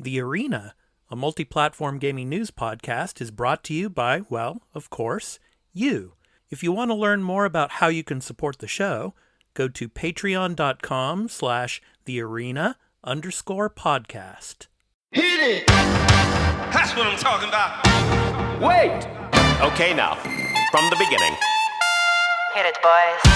The Arena, a multi-platform gaming news podcast, is brought to you by, well, of course, you. If you want to learn more about how you can support the show, go to patreon.com/thearena_podcast. Hit it! That's what I'm talking about. Wait! Okay, now, from the beginning. Hit it, boys.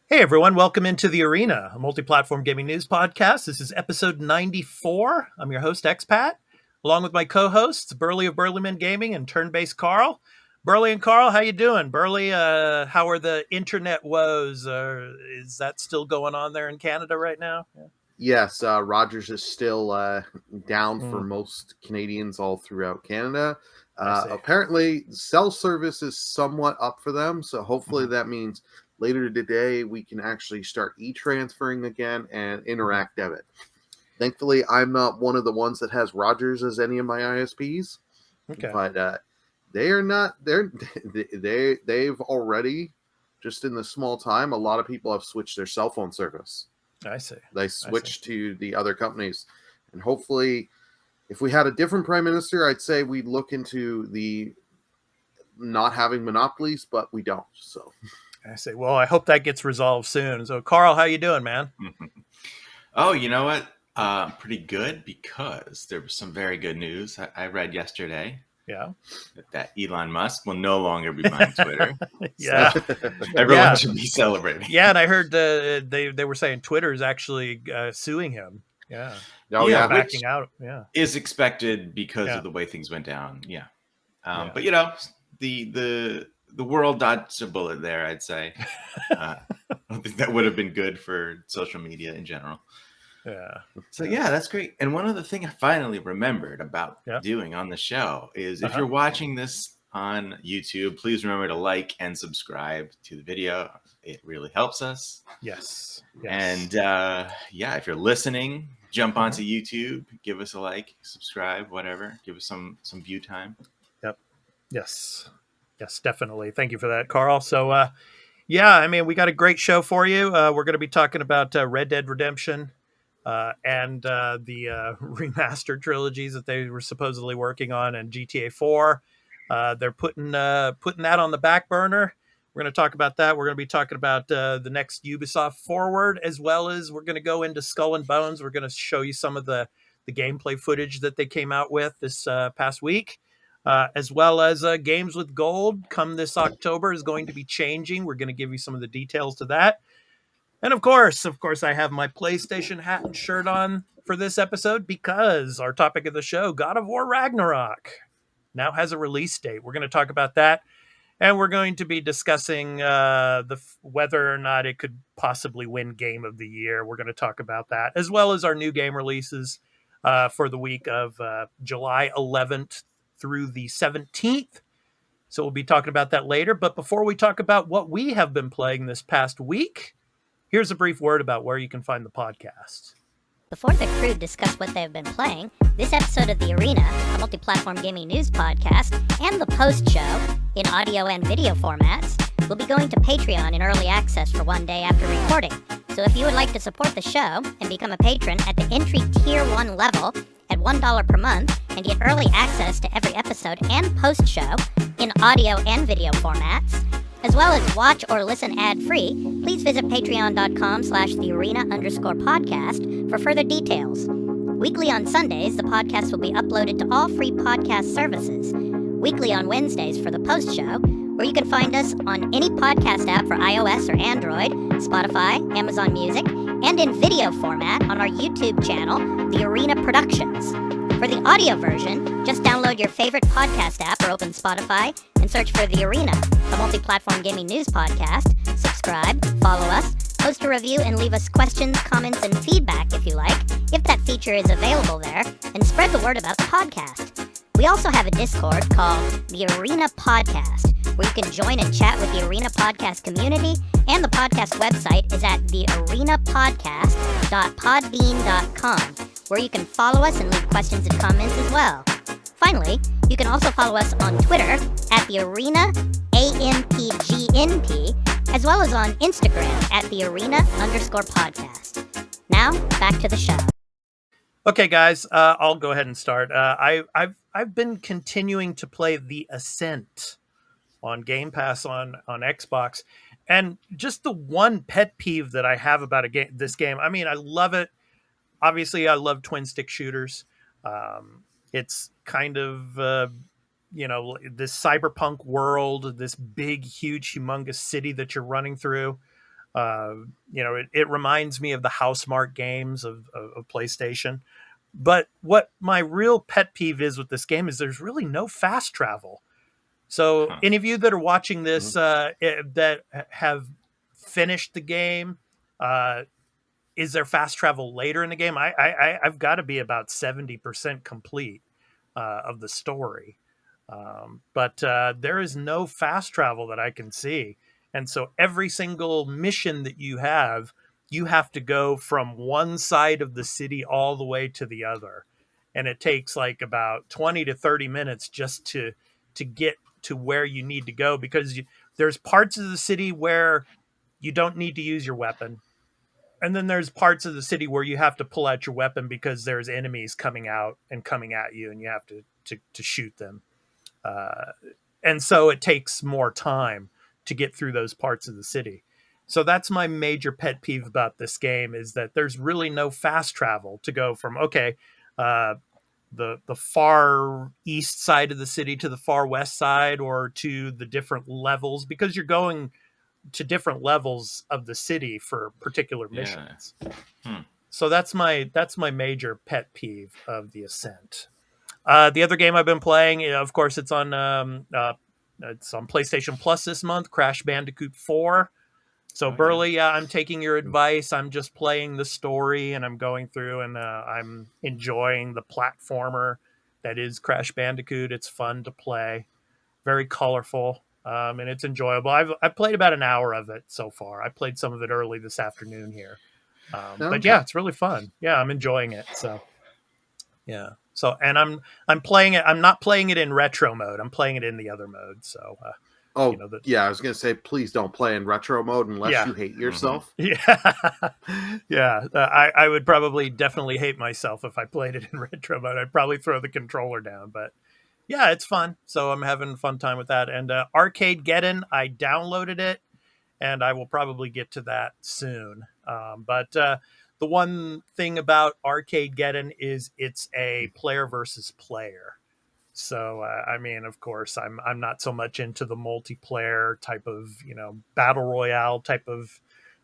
Hey everyone, welcome into The Arena, a multi-platform gaming news podcast. This is episode 94. I'm your host, Expat, along with my co-hosts, Burley of Burleyman Gaming and Turn-Based Carl. Burley and Carl, how you doing? Burley, how are the internet woes? Is that still going on there in Canada right now? Yeah. Yes, Rogers is still down for most Canadians all throughout Canada. Apparently, cell service is somewhat up for them, so hopefully that means later today we can actually start e-transferring again and interact debit. Thankfully, I'm not one of the ones that has Rogers as any of my ISPs, but they are not. They've already, just in the small time, a lot of people have switched their cell phone service. I see. They switched to the other companies, and hopefully, if we had a different prime minister, I'd say we'd look into the not having monopolies, but we don't. So. I say, well, I hope that gets resolved soon. So, Carl, how you doing, man? Oh, you know what? Pretty good, because there was some very good news I read yesterday. Yeah. That Elon Musk will no longer be buying Twitter. Yeah. So everyone should be celebrating. Yeah, and I heard they were saying Twitter is actually suing him. Yeah. Oh, yeah. Backing out. Yeah. Is expected because of the way things went down. Yeah. But, you know, the world dodged a bullet there, I'd say. I don't think that would have been good for social media in general. Yeah. So, yeah, that's great. And one other thing I finally remembered about doing on the show is if you're watching this on YouTube, please remember to like and subscribe to the video. It really helps us. Yes. And, if you're listening, jump onto YouTube, give us a like, subscribe, whatever. Give us some view time. Yep. Yes, definitely. Thank you for that, Carl. So, I mean, we got a great show for you. We're going to be talking about Red Dead Redemption and the remastered trilogies that they were supposedly working on, and GTA 4. They're putting that on the back burner. We're going to talk about that. We're going to be talking about the next Ubisoft Forward, as well as we're going to go into Skull and Bones. We're going to show you some of the gameplay footage that they came out with this past week. As well as Games with Gold come this October is going to be changing. We're going to give you some of the details to that. And of course, I have my PlayStation hat and shirt on for this episode because our topic of the show, God of War Ragnarok, now has a release date. We're going to talk about that. And we're going to be discussing whether or not it could possibly win Game of the Year. We're going to talk about that, as well as our new game releases for the week of July 11th through the 17th. So we'll be talking about that later. But before we talk about what we have been playing this past week, here's a brief word about where you can find the podcast. Before the crew discuss what they've been playing, this episode of The Arena, a multi-platform gaming news podcast, and the post-show, in audio and video formats, will be going to Patreon in early access for one day after recording. So if you would like to support the show and become a patron at the entry Tier 1 level at $1 per month and get early access to every episode and post-show in audio and video formats, as well as watch or listen ad-free, please visit patreon.com/thearena_podcast for further details. Weekly on Sundays, the podcast will be uploaded to all free podcast services. Weekly on Wednesdays for the post-show, where you can find us on any podcast app for iOS or Android, Spotify, Amazon Music, and in video format on our YouTube channel, The Arena Productions. For the audio version, just download your favorite podcast app or open Spotify and search for The Arena, a multi-platform gaming news podcast. Subscribe, follow us, post a review, and leave us questions, comments, and feedback if you like, if that feature is available there, and spread the word about the podcast. We also have a Discord called the Arena Podcast, where you can join and chat with the Arena Podcast community, and the podcast website is at thearenapodcast.podbean.com, where you can follow us and leave questions and comments as well. Finally, you can also follow us on Twitter at the Arena AMPGNP, as well as on Instagram at the Arena_podcast. Now, back to the show. Okay, guys, I'll go ahead and start. I've been continuing to play The Ascent on Game Pass on Xbox, and just the one pet peeve that I have about this game. I mean, I love it. Obviously, I love twin stick shooters. It's kind of this cyberpunk world, this big, huge, humongous city that you're running through. It reminds me of the Housemarque games of PlayStation. But what my real pet peeve is with this game is there's really no fast travel. So any of you that are watching this that have finished the game, is there fast travel later in the game? I've got to be about 70% complete of the story. But there is no fast travel that I can see. And so every single mission that you have to go from one side of the city all the way to the other. And it takes like about 20 to 30 minutes just to get to where you need to go, because there's parts of the city where you don't need to use your weapon. And then there's parts of the city where you have to pull out your weapon because there's enemies coming out and coming at you, and you have to shoot them. And so it takes more time to get through those parts of the city. So that's my major pet peeve about this game, is that there's really no fast travel to go from, the far east side of the city to the far west side, or to the different levels, because you're going to different levels of the city for particular missions. So that's my major pet peeve of The Ascent. The other game I've been playing, of course, it's on PlayStation Plus this month, Crash Bandicoot 4. So Burley, I'm taking your advice. I'm just playing the story, and I'm going through, and I'm enjoying the platformer that is Crash Bandicoot. It's fun to play, very colorful, and it's enjoyable. I've played about an hour of it so far. I played some of it early this afternoon here, but yeah, it's really fun. Yeah, I'm enjoying it. So yeah. So, and I'm playing it. I'm not playing it in retro mode. I'm playing it in the other mode. So. I was going to say, please don't play in retro mode unless you hate yourself. Yeah. Yeah. I would probably definitely hate myself if I played it in retro mode. I'd probably throw the controller down, but yeah, it's fun. So I'm having a fun time with that. And Arcadegeddon, I downloaded it, and I will probably get to that soon. But the one thing about Arcadegeddon is it's a player versus player. So, I mean, of course, I'm not so much into the multiplayer type of, battle royale type of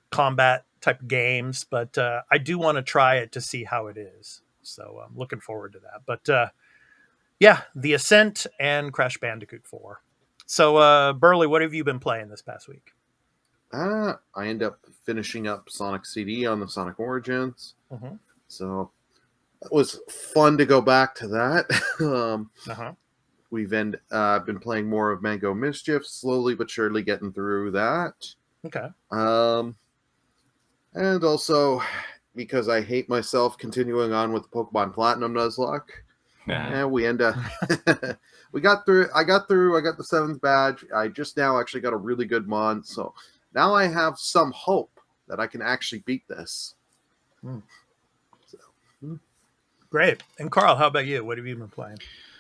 combat type games, but I do want to try it to see how it is. So I'm looking forward to that. But yeah, The Ascent and Crash Bandicoot 4. So, Burley, what have you been playing this past week? I end up finishing up Sonic CD on the Sonic Origins. So it was fun to go back to that. We've been playing more of Mango Mischief, slowly but surely getting through that. Okay. And also, because I hate myself continuing on with Pokemon Platinum Nuzlocke, and we end up I got the 7th badge. I just now actually got a really good mon, so now I have some hope that I can actually beat this. Great. And Carl, how about you? What have you been playing?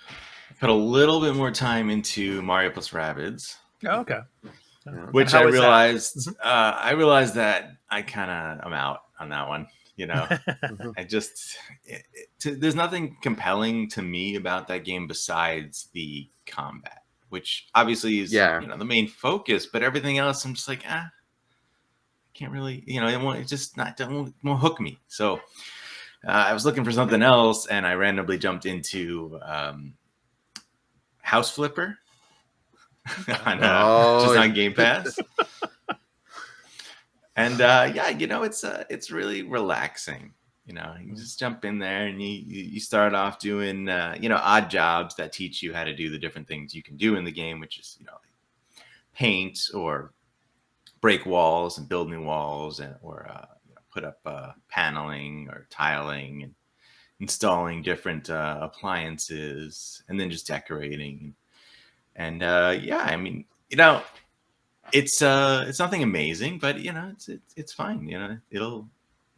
I put a little bit more time into Mario plus Rabbids. Oh, okay. Which I realized that I kind of am out on that one. I just there's nothing compelling to me about that game besides the combat, which obviously is the main focus. But everything else, I'm just like, I can't really, it won't hook me. So I was looking for something else, and I randomly jumped into House Flipper on Game Pass. And it's really relaxing. You just jump in there and you start off doing odd jobs that teach you how to do the different things you can do in the game, which is paint or break walls and build new walls, or put up paneling or tiling and installing different appliances, and then just decorating. And I mean, it's nothing amazing, but it's fine. It'll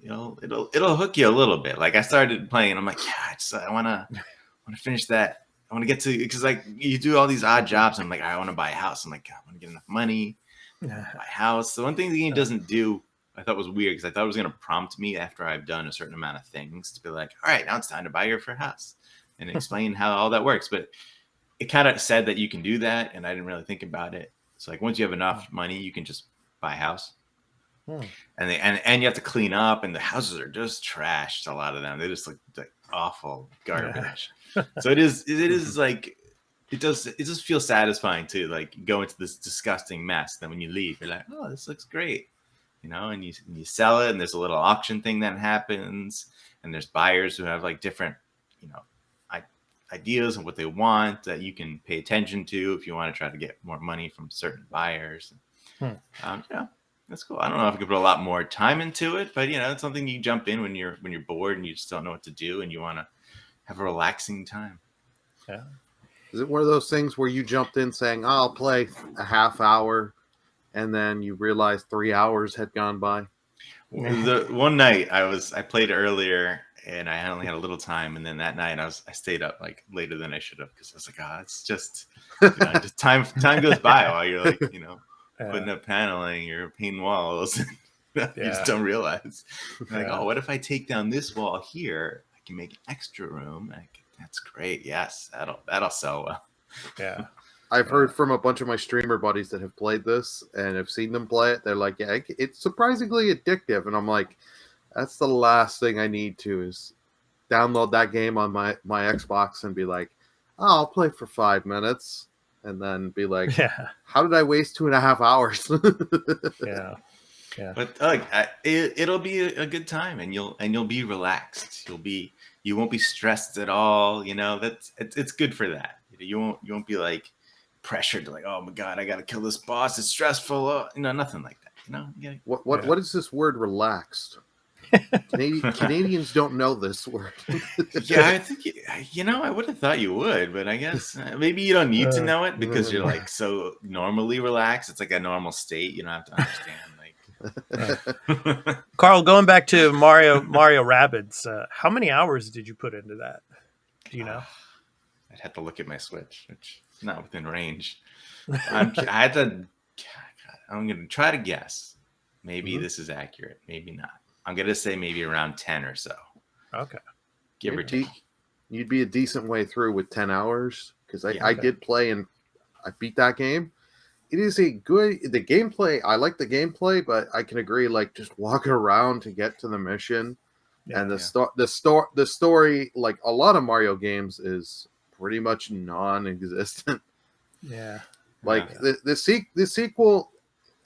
hook you a little bit. Like I started playing, and I'm like, I want to finish that. I want to get to, because like you do all these odd jobs. And I'm like, I want to buy a house. I'm like, I want to get enough money to buy a house. The one thing the game doesn't do, I thought was weird, because I thought it was going to prompt me after I've done a certain amount of things to be like, all right, now it's time to buy your first house, and explain how all that works. But it kind of said that you can do that, and I didn't really think about it. So like once you have enough money, you can just buy a house. And you have to clean up, and the houses are just trashed. A lot of them, they just look like awful garbage. So it is like it just feels satisfying to like go into this disgusting mess. Then when you leave, you're like, oh, this looks great, and you sell it, and there's a little auction thing that happens, and there's buyers who have like different ideas of what they want that you can pay attention to if you want to try to get more money from certain buyers. That's cool. I don't know if I could put a lot more time into it, but it's something you jump in when you're bored and you just don't know what to do and you want to have a relaxing time. Yeah. Is it one of those things where you jumped in saying, I'll play a half hour, and then you realized 3 hours had gone by? The one night I played earlier and I only had a little time, and then that night I stayed up like later than I should have, because I was like, it's just, just time goes by while you're like, putting up paneling or painting walls. You just don't realize. Like, what if I take down this wall here? I can make an extra room. That's great. Yes, that'll sell well. Yeah. I've heard from a bunch of my streamer buddies that have played this and have seen them play it. They're like, yeah, it's surprisingly addictive. And I'm like, that's the last thing I need to is download that game on my Xbox and be like, I'll play for 5 minutes. And then be like, how did I waste 2.5 hours? Yeah. But it'll be a good time, and you'll be relaxed. You won't be stressed at all. It's good for that. You won't be like pressured to like, oh my god, I got to kill this boss. It's stressful. Nothing like that. What is this word relaxed? Canadians don't know this word. Yeah, I think I would have thought you would, but I guess maybe you don't need to know it because you're like so normally relaxed. It's like a normal state. You don't have to understand. Like, Carl, going back to Mario Rabbids, how many hours did you put into that? Do you know? I'd have to look at my Switch, which is not within range. I'm going to try to guess. Maybe this is accurate. Maybe not. I'm going to say maybe around 10 or so. Okay. Give or take. You'd be a decent way through with 10 hours, because I did play and I beat that game. It is the gameplay. I like the gameplay, but I can agree, like just walking around to get to the mission. And the story, like a lot of Mario games, is pretty much non-existent. Yeah. Like the sequel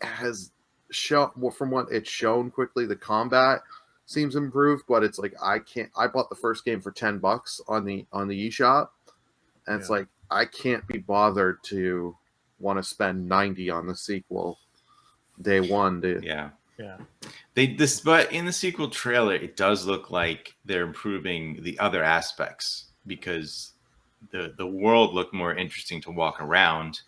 has shown, from what it's shown quickly, the combat seems improved, but it's like I bought the first game for $10 on the eShop, and it's like I can't be bothered to want to spend 90 on the sequel day one, dude. Yeah. But in the sequel trailer, it does look like they're improving the other aspects, because the world looked more interesting to walk around,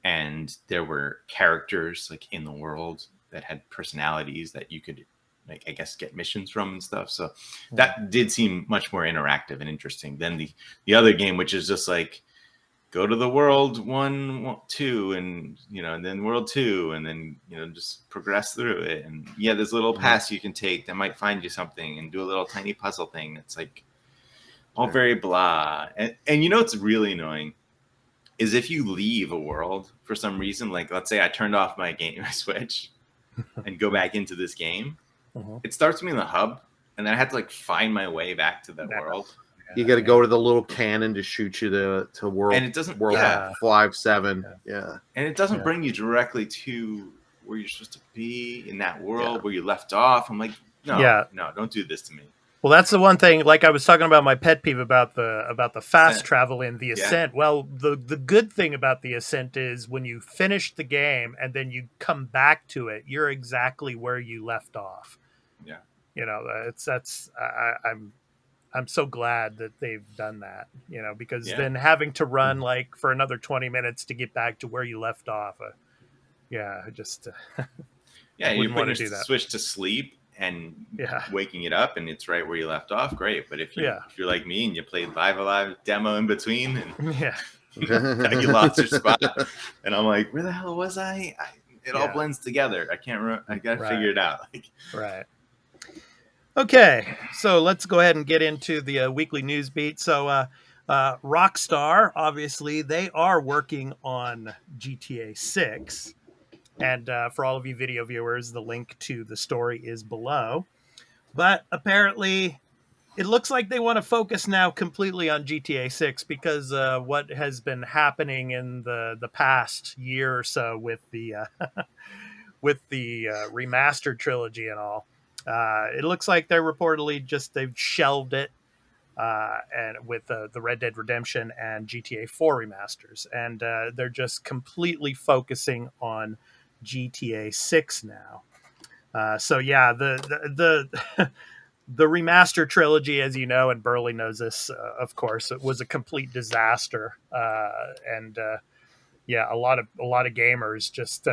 and there were characters like in the world that had personalities that you could, like, I guess, get missions from and stuff. So that did seem much more interactive and interesting than the other game, which is just like, go to the world 1, 2, and and then world 2, and then just progress through it. And there's a little pass you can take that might find you something, and do a little tiny puzzle thing. It's like all very blah. And what's really annoying is if you leave a world for some reason, like let's say I turned off my Switch and go back into this game, it starts me in the hub, and then I have to like find my way back to that world. You got to go to the little cannon to shoot you to world, and it doesn't world 5-7. Yeah, and it doesn't bring you directly to where you're supposed to be in that world where you left off. I'm like, no, don't do this to me. Well, that's the one thing. Like I was talking about my pet peeve about the fast Ascent. travel in the Ascent. Well, the good thing about the Ascent is when you finish the game and then you come back to it, you're exactly where you left off. Yeah. You know, I'm so glad that they've done that. You know, because then having to run like for another 20 minutes to get back to where you left off. Just you're wouldn't want putting to your do that. switch to sleep and Yeah. waking it up, and it's right where you left off. Great, but if you're like me and you played live demo in between, and you lost your spot, and I'm like, where the hell was I? It all blends together. I can't remember. I gotta figure it out. Right. Okay, so let's go ahead and get into the weekly news beat. So, Rockstar, obviously, they are working on GTA 6. And for all of you video viewers, the link to the story is below. But apparently, it looks like they want to focus now completely on GTA 6 because what has been happening in the past year or so with the remastered trilogy and all. It looks like they're reportedly they've shelved it, and with the Red Dead Redemption and GTA 4 remasters, and they're just completely focusing on GTA 6 now. So yeah, the the remaster trilogy, as you know, and Burley knows this, of course, it was a complete disaster, and a lot of gamers just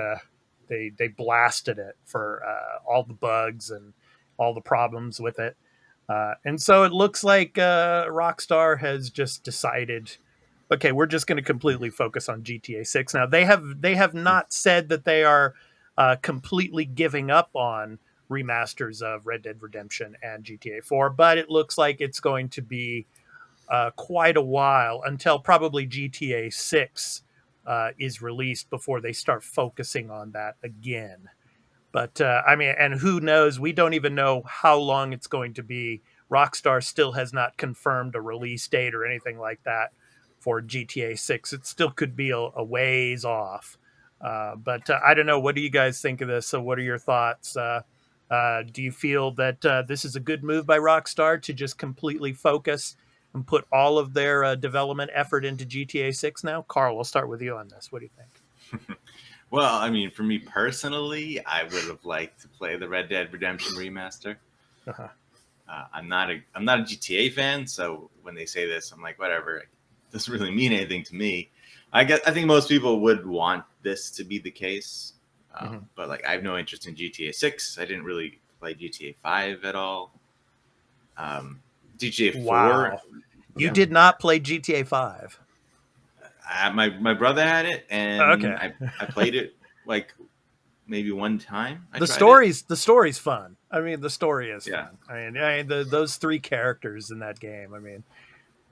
they blasted it for all the bugs and all the problems with it. And so it looks like Rockstar has just decided, okay, we're just going to completely focus on GTA 6. Now they have not said that they are completely giving up on remasters of Red Dead Redemption and GTA 4, but it looks like it's going to be quite a while until probably GTA 6 is released before they start focusing on that again. But I mean, and who knows? We don't even know how long it's going to be. Rockstar still has not confirmed a release date or anything like that for GTA 6. It still could be a ways off. But I don't know. What do you guys think of this? So, what are your thoughts? Do you feel that this is a good move by Rockstar to just completely focus and put all of their development effort into GTA 6 now? Carl, we'll start with you on this. What do you think? Well, I mean, for me personally, I would have liked to play the Red Dead Redemption remaster. Uh-huh. I'm not a GTA fan, so when they say this, I'm like, whatever. It doesn't really mean anything to me. I think most people would want this to be the case, but like I have no interest in GTA 6. I didn't really play GTA 5 at all. GTA 4. Wow. You did not play GTA 5. My brother had it, and okay. I played it like maybe one time. The story's fun. I mean, the story is fun. I mean those three characters in that game. I mean,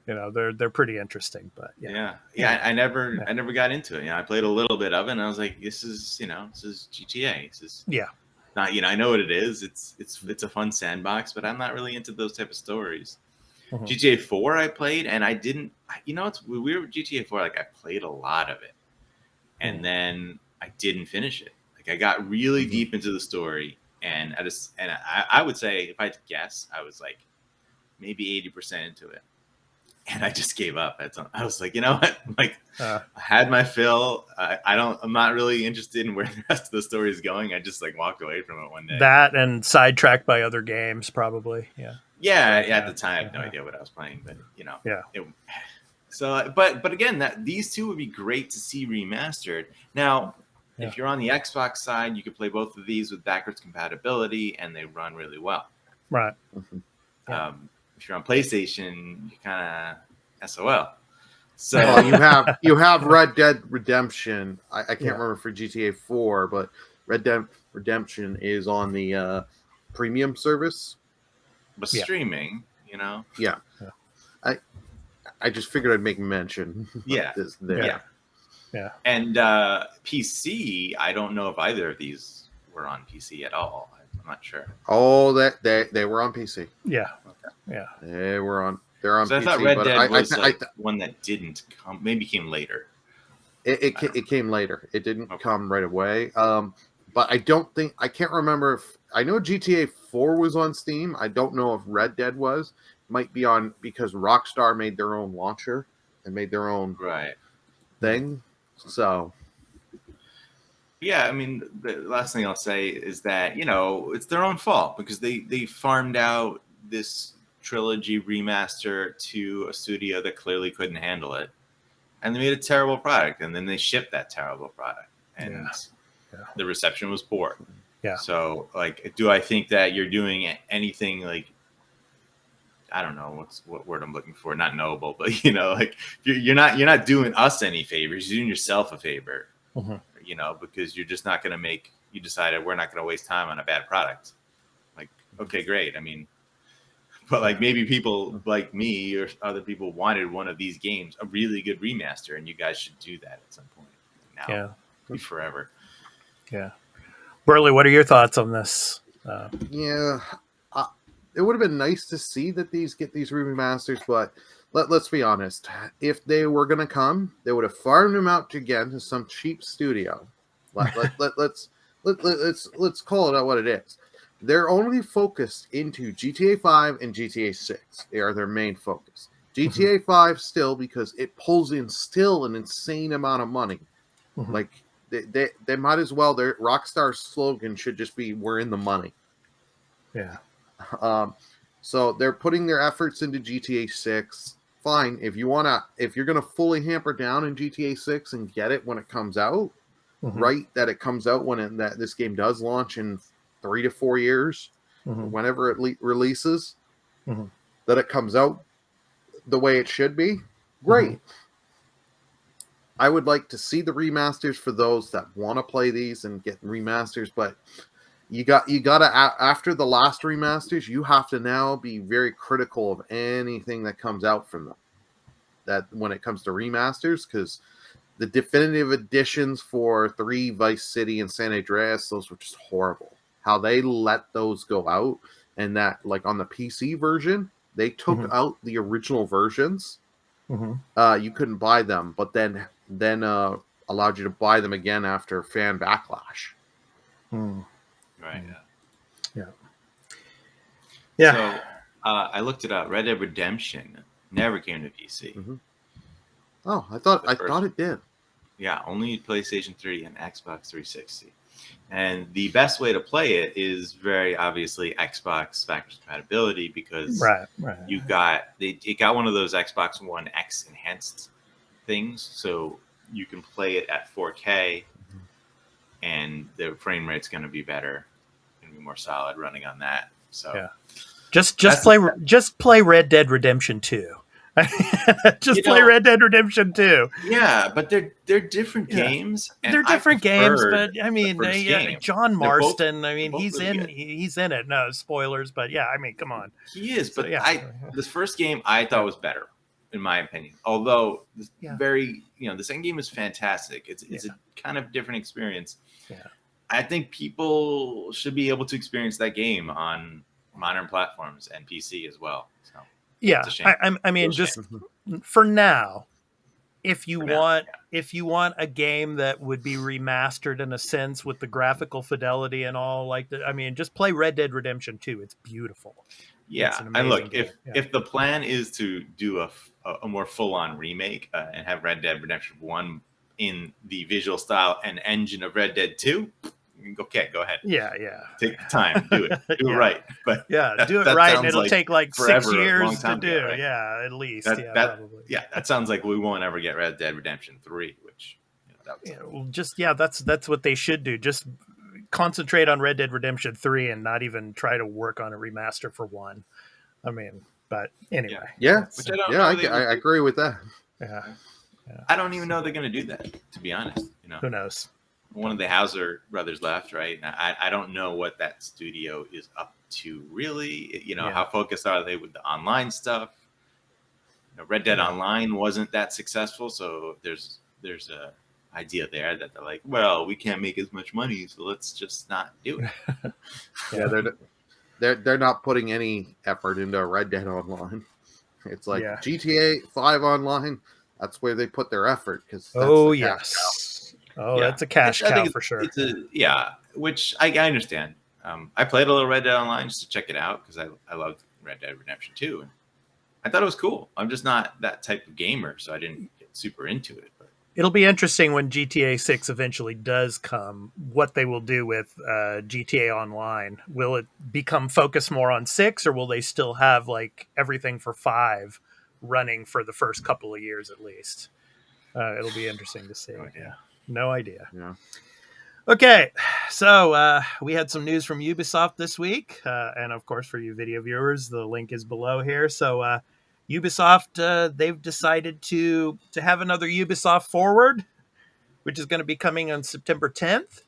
you know, they're pretty interesting. But I never got into it. You know, I played a little bit of it, and I was like, this is GTA. This is not, I know what it is. It's a fun sandbox, but I'm not really into those type of stories. GTA 4 I played, and I didn't. It's weird with GTA 4. Like I played a lot of it, and then I didn't finish it. Like I got really deep into the story, and I would say if I had to guess, I was like maybe 80% into it, and I just gave up. I was like, you know what? Like I had my fill. I'm not really interested in where the rest of the story is going. I just like walked away from it one day. That and sidetracked by other games, probably. At the time I had no idea what I was playing, but but again, these two would be great to see remastered. Now, if you're on the Xbox side, you could play both of these with backwards compatibility, and they run really well. Right. If you're on PlayStation, you kind of SOL. So you have Red Dead Redemption. I can't remember for GTA 4, but Red Dead Redemption is on the premium service. But streaming, I just figured I'd make mention. This there. And PC, I don't know if either of these were on PC at all. I'm not sure. Oh, they were on PC. Yeah. They're on PC. I thought Red Dead was one that didn't come. Maybe came later. It came later. It didn't come right away. but I can't remember if I know GTA 4 was on Steam. I don't know if Red Dead was. Might be on because Rockstar made their own launcher and made their own thing. So yeah, I mean, the last thing I'll say is that, it's their own fault because they farmed out this trilogy remaster to a studio that clearly couldn't handle it. And they made a terrible product, and then they shipped that terrible product. And the reception was poor. Yeah. So, like, do I think that you're doing anything, like, I don't know what word I'm looking for, not noble, but, like, you're not doing us any favors. You're doing yourself a favor. Mm-hmm. Because you're just not going to you decided we're not going to waste time on a bad product. Like, okay, great. I mean, but like maybe people like me or other people wanted one of these games, a really good remaster, and you guys should do that at some point. Now, be forever. Yeah. Burley, what are your thoughts on this? It would have been nice to see that get these remasters, but let's be honest. If they were going to come, they would have farmed them out again to some cheap studio. Let's call it out what it is. They're only focused into GTA 5 and GTA 6. They are their main focus. GTA 5 still because it pulls in still an insane amount of money. Mm-hmm. Like they might as well. Their Rockstar's slogan should just be "We're in the money." Yeah. So they're putting their efforts into GTA 6. Fine, if you're gonna fully hamper down in GTA 6 and get it when it comes out, right? That it comes out that this game does launch in 3 to 4 years, whenever it releases, that it comes out the way it should be. Great. I would like to see the remasters for those that want to play these and get remasters, but you gotta after the last remasters, you have to now be very critical of anything that comes out from them. That when it comes to remasters, because the definitive editions for 3, Vice City, and San Andreas, those were just horrible. How they let those go out, and that like on the PC version, they took out the original versions. You couldn't buy them, but then allowed you to buy them again after fan backlash. Right. Yeah. So I looked it up. Red Dead Redemption never came to PC. Oh, I thought it did. Yeah, only PlayStation 3 and Xbox 360. And the best way to play it is very obviously Xbox backwards compatibility because it got one of those Xbox One X enhanced things, so you can play it at 4K, and the frame rate's going to be better, going to be more solid running on that. So just play Red Dead Redemption 2. Play Red Dead Redemption 2. Yeah, but they're different games. And they're different games, but I mean, John Marston. I mean, he's in it. No spoilers, but yeah, I mean, come on. He is, but this first game I thought was better, in my opinion. Although the second game is fantastic. It's a kind of different experience. Yeah, I think people should be able to experience that game on modern platforms and PC as well. So. Yeah, I mean, just for now, if you want a game that would be remastered in a sense with the graphical fidelity and all like that, I mean, just play Red Dead Redemption 2. It's beautiful. Yeah, and look, if the plan is to do a more full-on remake and have Red Dead Redemption 1 in the visual style and engine of Red Dead 2. Okay, go ahead. Yeah. Take the time, do it, do it right. But do it right, and it'll take like 6 years to do. Right? Yeah, at least. Probably. Yeah, that sounds like we won't ever get Red Dead Redemption 3, which that's what they should do. Just concentrate on Red Dead Redemption 3 and not even try to work on a remaster for 1. I mean, but anyway. I agree with that. Yeah. I don't even know they're going to do that, to be honest. Who knows? One of the Hauser brothers left, right? I don't know what that studio is up to, really. How focused are they with the online stuff? Red Dead Online wasn't that successful, so there's a idea there that they're like, well, we can't make as much money, so let's just not do it. They're not putting any effort into Red Dead Online. It's like GTA 5 Online. That's where they put their effort because that's a cash cow for sure. which I understand. I played a little Red Dead Online just to check it out because I loved Red Dead Redemption 2. And I thought it was cool. I'm just not that type of gamer, so I didn't get super into it. But it'll be interesting when GTA 6 eventually does come, what they will do with GTA Online. Will it become focused more on 6, or will they still have like everything for 5 running for the first couple of years at least? It'll be interesting to see. No idea. Yeah. Okay, so we had some news from Ubisoft this week, and of course, for you video viewers, the link is below here. So, Ubisoft, they've decided to have another Ubisoft Forward, which is going to be coming on September 10th.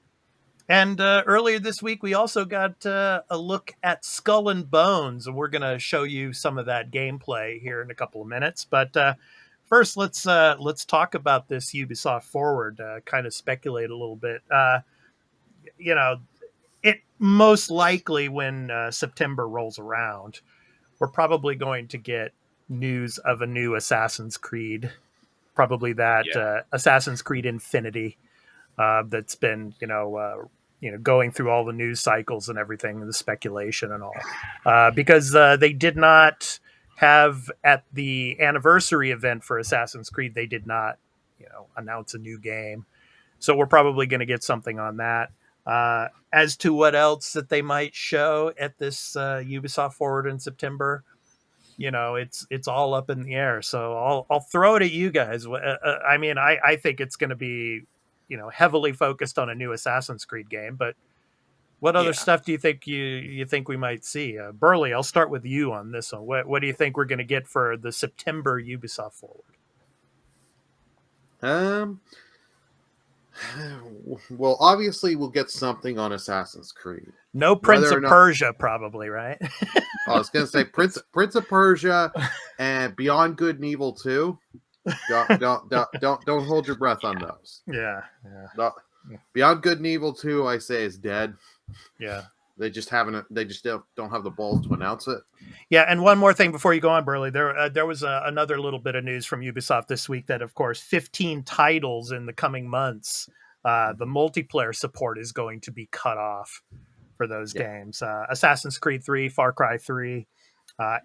And earlier this week, we also got a look at Skull and Bones, and we're going to show you some of that gameplay here in a couple of minutes. But first, let's talk about this Ubisoft Forward. Kind of speculate a little bit. It most likely when September rolls around, we're probably going to get news of a new Assassin's Creed, probably that Assassin's Creed Infinity that's been going through all the news cycles and everything, the speculation and all, because they did not have at the anniversary event for Assassin's Creed, they did not announce a new game, so we're probably going to get something on that. As to what else that they might show at this Ubisoft Forward in September, it's all up in the air. So I'll throw it at you guys. I think it's going to be, heavily focused on a new Assassin's Creed game. But what other stuff do you think you think we might see? Burley, I'll start with you on this one. What do you think we're going to get for the September Ubisoft Forward? Well, obviously we'll get something on Assassin's Creed. No Prince of Persia, probably, right? I was going to say Prince of Persia and Beyond Good and Evil 2. Don't hold your breath on those. Yeah. Beyond Good and Evil 2, I say, is dead. Yeah. They just don't have the balls to announce it. Yeah, and one more thing before you go on, Burley. There was another little bit of news from Ubisoft this week that, of course, 15 titles in the coming months, the multiplayer support is going to be cut off for those games. Assassin's Creed 3, Far Cry 3,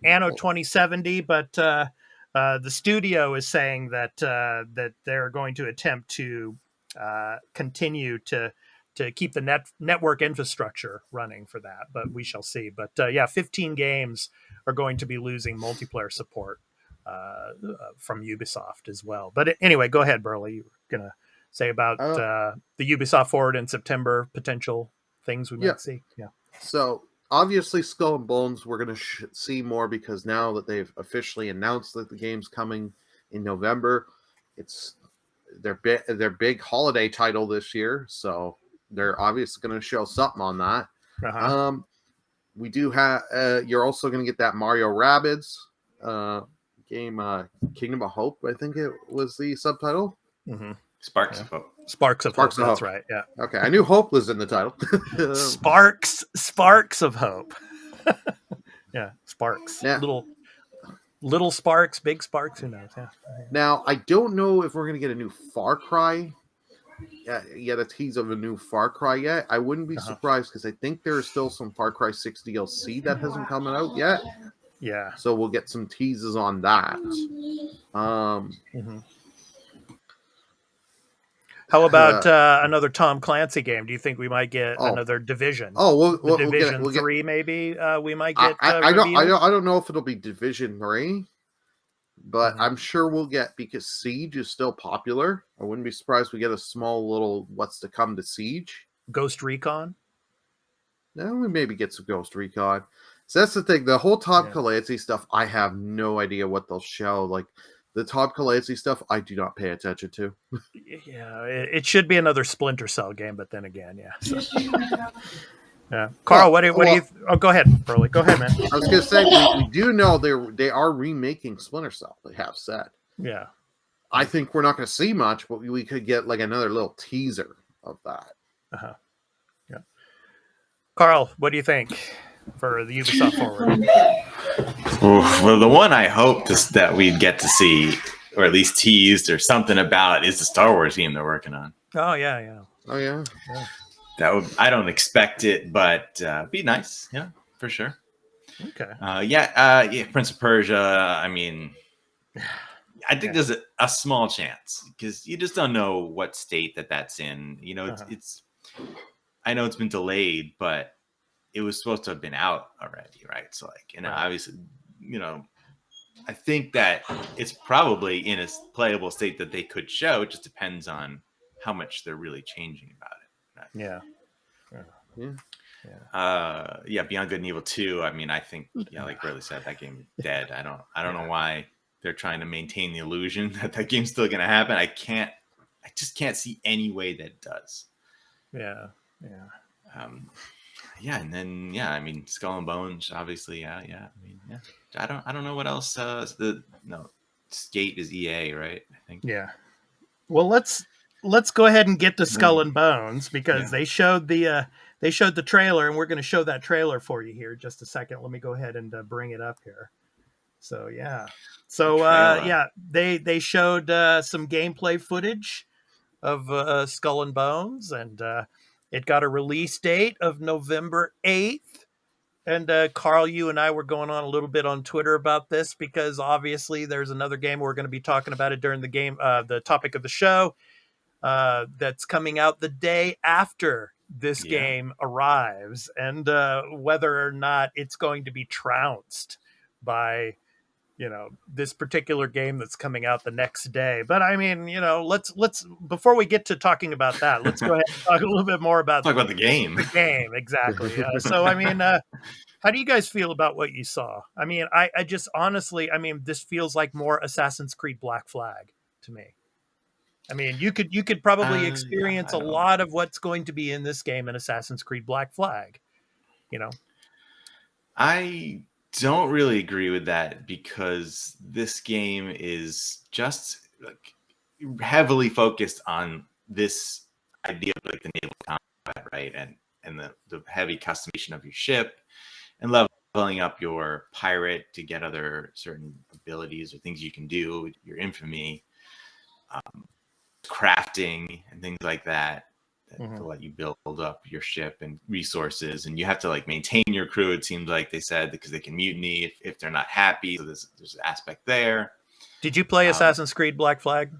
Anno 2070, but the studio is saying that they're going to attempt to continue to keep the network infrastructure running for that, but we shall see. But 15 games are going to be losing multiplayer support from Ubisoft as well. But anyway, go ahead, Burley. You were going to say about the Ubisoft Forward in September, potential things we might see. Yeah. So obviously Skull and Bones, we're going to see more because now that they've officially announced that the game's coming in November, it's their big holiday title this year. So they're obviously going to show something on that. Uh-huh. We do have. You're also going to get that Mario Rabbids game, Kingdom of Hope. I think it was the subtitle. Mm-hmm. Sparks of Hope. Sparks of Hope. That's right. Yeah. Okay, I knew Hope was in the title. Sparks of Hope. Yeah, sparks. Yeah. Little sparks, big sparks. Who knows? Yeah. Now I don't know if we're going to get a new Far Cry. A tease of a new Far Cry yet. I wouldn't be surprised because I think there's still some Far Cry 6 DLC that hasn't come out yet. Yeah. So we'll get some teases on that. How about another Tom Clancy game? Do you think we might get another Division? Division 3 maybe we might get. I don't know if it'll be Division 3. But I'm sure we'll get, because Siege is still popular. I wouldn't be surprised we get a small little what's to come to Siege. Ghost Recon? No, we maybe get some Ghost Recon. So that's the thing. The whole Tom Clancy stuff, I have no idea what they'll show. Like, the Tom Clancy stuff, I do not pay attention to. Yeah, it should be another Splinter Cell game, but then again, yeah. So. Yeah, Carl, what do you? Oh, go ahead, Burley. Go ahead, man. I was going to say we do know they are remaking Splinter Cell. They have said. Yeah, I think we're not going to see much, but we could get like another little teaser of that. Yeah, Carl, what do you think for the Ubisoft Forward? Well, the one I hope that we'd get to see, or at least teased or something about, is the Star Wars game they're working on. Oh yeah. Oh yeah. I don't expect it, but be nice. Yeah, for sure. Okay. Yeah, Prince of Persia. I mean, I think there's a small chance because you just don't know what state that's in. You know, it's. I know it's been delayed, but it was supposed to have been out already, right? So, like, and obviously, you know, I think that it's probably in a playable state that they could show. It just depends on how much they're really changing about it. Right? Yeah. Beyond Good and Evil 2. I mean, I think, like Burley said, that game is dead. I don't know why they're trying to maintain the illusion that game's still going to happen. I just can't see any way that it does. Yeah. And then I mean, Skull and Bones, obviously, I mean, I don't know what else. Skate is EA, right? I think. Yeah. Well, let's go ahead and get to Skull and Bones because they showed the trailer, and we're going to show that trailer for you here in just a second. Let me go ahead and bring it up here. So they showed some gameplay footage of Skull and Bones, and it got a release date of November 8th. And Carl, you and I were going on a little bit on Twitter about this because obviously there's another game we're going to be talking about it during the topic of the show that's coming out the day after this game arrives, and whether or not it's going to be trounced by this particular game that's coming out the next day. But I mean, let's before we get to talking about that, let's go ahead and talk a little bit more about the game. The game, exactly. So I mean, how do you guys feel about what you saw? I mean, I just honestly, I mean, this feels like more Assassin's Creed Black Flag to me. I mean, you could probably experience a lot of what's going to be in this game in Assassin's Creed Black Flag. I don't really agree with that because this game is just heavily focused on this idea of like the naval combat, right? And the heavy customization of your ship and leveling up your pirate to get other certain abilities or things you can do, your infamy, crafting and things like that. To let you build up your ship and resources, and you have to like maintain your crew. It seems like they said because they can mutiny if they're not happy. So there's an aspect there. Did you play Assassin's Creed Black Flag?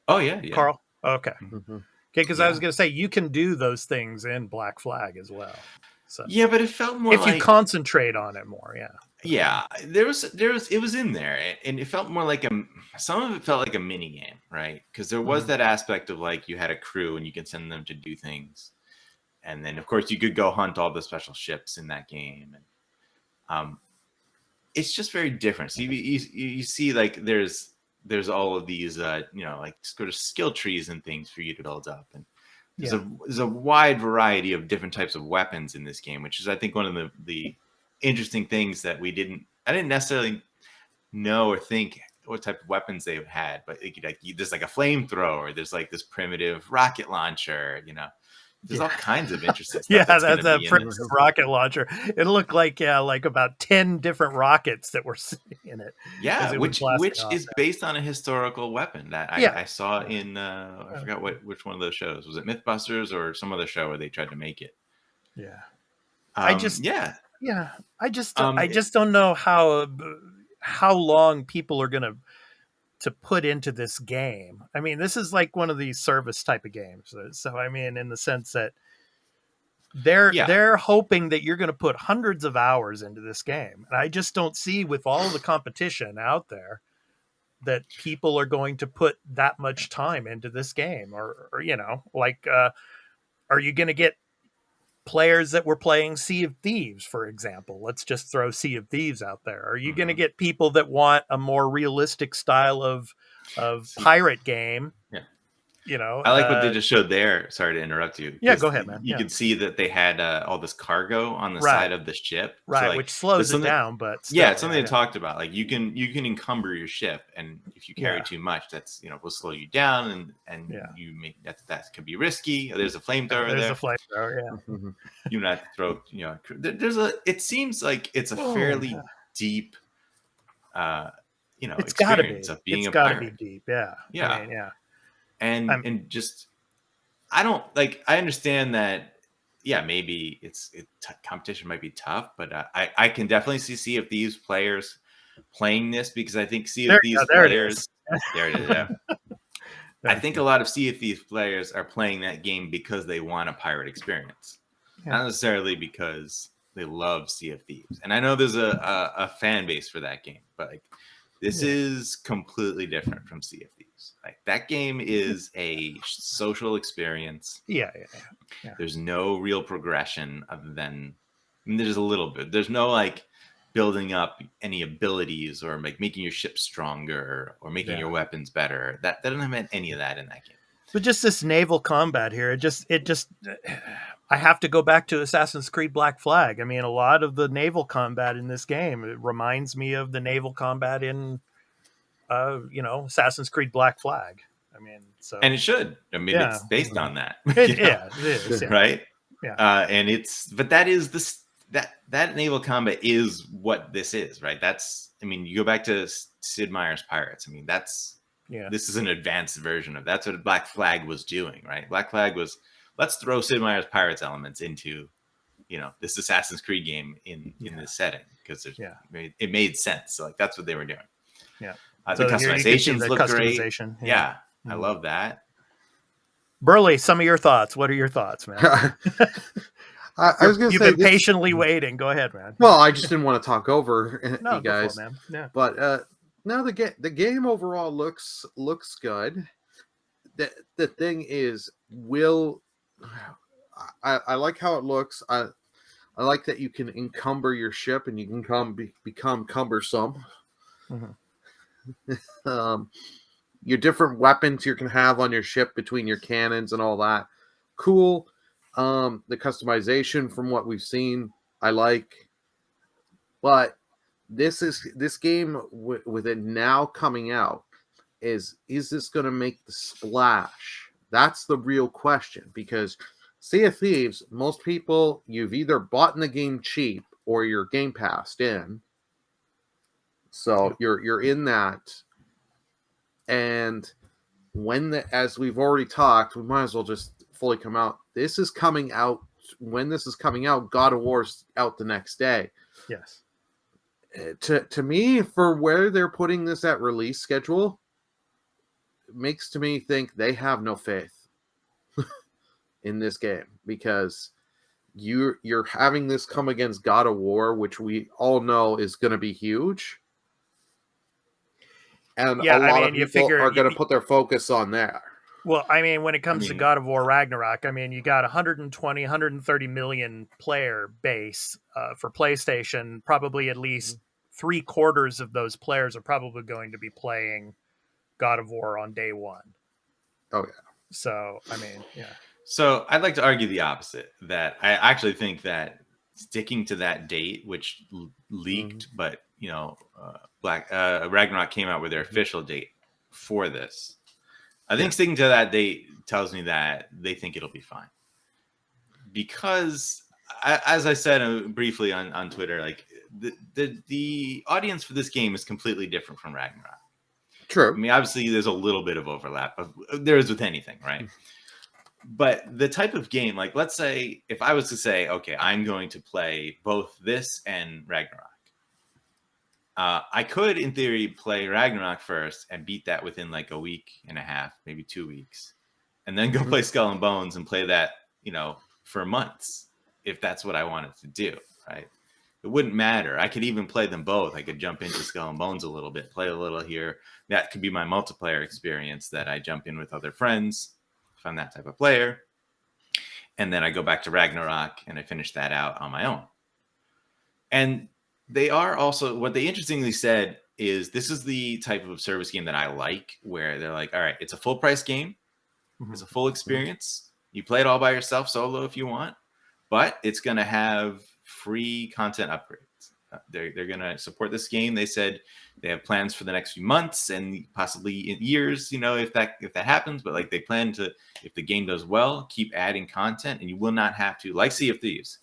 Oh yeah. Carl. Okay. Okay, because I was going to say you can do those things in Black Flag as well. So yeah, but it felt more if you concentrate on it more. Yeah, it was in there, and it felt more like some of it felt like a mini game, right? Because there was that aspect of like you had a crew and you can send them to do things, and then of course you could go hunt all the special ships in that game, and it's just very different. So you see like there's all of these like sort of skill trees and things for you to build up, and there's a wide variety of different types of weapons in this game, which is I think one of the interesting things that I didn't necessarily know or think what type of weapons they had, but there's like a flamethrower, there's like this primitive rocket launcher, there's all kinds of interesting stuff. That's a primitive rocket launcher. It looked like like about 10 different rockets that were in it. Which is based on a historical weapon that I saw in I forgot which one of those shows was it, Mythbusters or some other show where they tried to make it. I just don't know how long people are going to put into this game. I mean, this is like one of these service type of games. So I mean, in the sense that they're hoping that you're going to put hundreds of hours into this game. And I just don't see with all the competition out there that people are going to put that much time into this game or are you going to get players that were playing Sea of Thieves, for example? Let's just throw Sea of Thieves out there. Are you going to get people that want a more realistic style of pirate game? I like what they just showed there. Sorry to interrupt you. Yeah, go ahead, man. You can see that they had all this cargo on the side of the ship, right? So, which slows it down, but still, it's something they talked about. Like you can encumber your ship, and if you carry too much, that's will slow you down, and you make that could be risky. There's a flamethrower there. There's a flamethrower, You not to throw. It seems like it's a fairly deep, it's got to be. Of being it's a got to pirate. be deep, yeah. And just I don't I understand that yeah, maybe competition might be tough, but I can definitely see Sea of Thieves players playing this, because I think Sea of Thieves There it is. players, there it is. Yeah. I think a lot of Sea of Thieves players are playing that game because they want a pirate experience, not necessarily because they love Sea of Thieves. And I know there's a fan base for that game, but like this is completely different from Sea of Thieves. Like that game is a social experience. Yeah. There's no real progression other than, I mean, there's a little bit. There's no like building up any abilities or like making your ship stronger or making your weapons better. That doesn't have any of that in that game. But just this naval combat here, it just I have to go back to Assassin's Creed Black Flag. I mean, a lot of the naval combat in this game, it reminds me of the naval combat in Assassin's Creed Black Flag. I mean, so, and it should. I mean, it's based on that. It is, right? Yeah. And but that is this. That naval combat is what this is, right? That's, I mean, you go back to Sid Meier's Pirates. I mean, this is an advanced version of that's what Black Flag was doing, right? Black Flag was, let's throw Sid Meier's Pirates elements into, this Assassin's Creed game in this setting, because it made sense. So like that's what they were doing. Yeah. The customizations look great. Yeah. I love that. Burley, some of your thoughts. What are your thoughts, man? I was going to say, you've been patiently waiting. Go ahead, man. Well, I just didn't want to talk over you guys. Before, man. Yeah. But no, the game overall looks good. The thing is, I like how it looks. I like that you can encumber your ship and you can become cumbersome. Mm-hmm. Your different weapons you can have on your ship between your cannons and all that. Cool. The customization from what we've seen, I like. But this game with it now coming out, is this going to make the splash? That's the real question, because Sea of Thieves, most people, you've either bought in the game cheap or you're Game Passed in. So you're in that. And as we've already talked, we might as well just fully come out. This is coming out. When this is coming out, God of War's out the next day. Yes. To me, for where they're putting this at release schedule, it makes to me think they have no faith in this game, because you're having this come against God of War, which we all know is going to be huge. And a lot of people are going to put their focus on there. Well, I mean, when it comes to God of War Ragnarok, I mean, you got 120, 130 million player base for PlayStation. Probably at least 3/4 of those players are probably going to be playing God of War on day one. Oh, yeah. So, I mean, yeah. So I'd like to argue the opposite, that I actually think that sticking to that date, which leaked, but, Ragnarok came out with their official date for this. I think sticking to that date tells me that they think it'll be fine. Because, as I said briefly on Twitter, like the audience for this game is completely different from Ragnarok. True. I mean, obviously, there's a little bit of overlap. There is with anything, right? But the type of game, like, let's say, if I was to say, okay, I'm going to play both this and Ragnarok. I could, in theory, play Ragnarok first and beat that within like a week and a half, maybe 2 weeks, and then go play Skull and Bones and play that, for months, if that's what I wanted to do, right? It wouldn't matter. I could even play them both. I could jump into Skull and Bones a little bit, play a little here. That could be my multiplayer experience, that I jump in with other friends, if I'm that type of player. And then I go back to Ragnarok and I finish that out on my own. And they are also, what they interestingly said is, this is the type of service game that I like, where they're like, all right, it's a full price game. It's a full experience. You play it all by yourself solo if you want, but it's going to have free content upgrades. They're going to support this game. They said they have plans for the next few months and possibly in years, if that happens, but like they plan to, if the game does well, keep adding content, and you will not have to, like Sea of Thieves.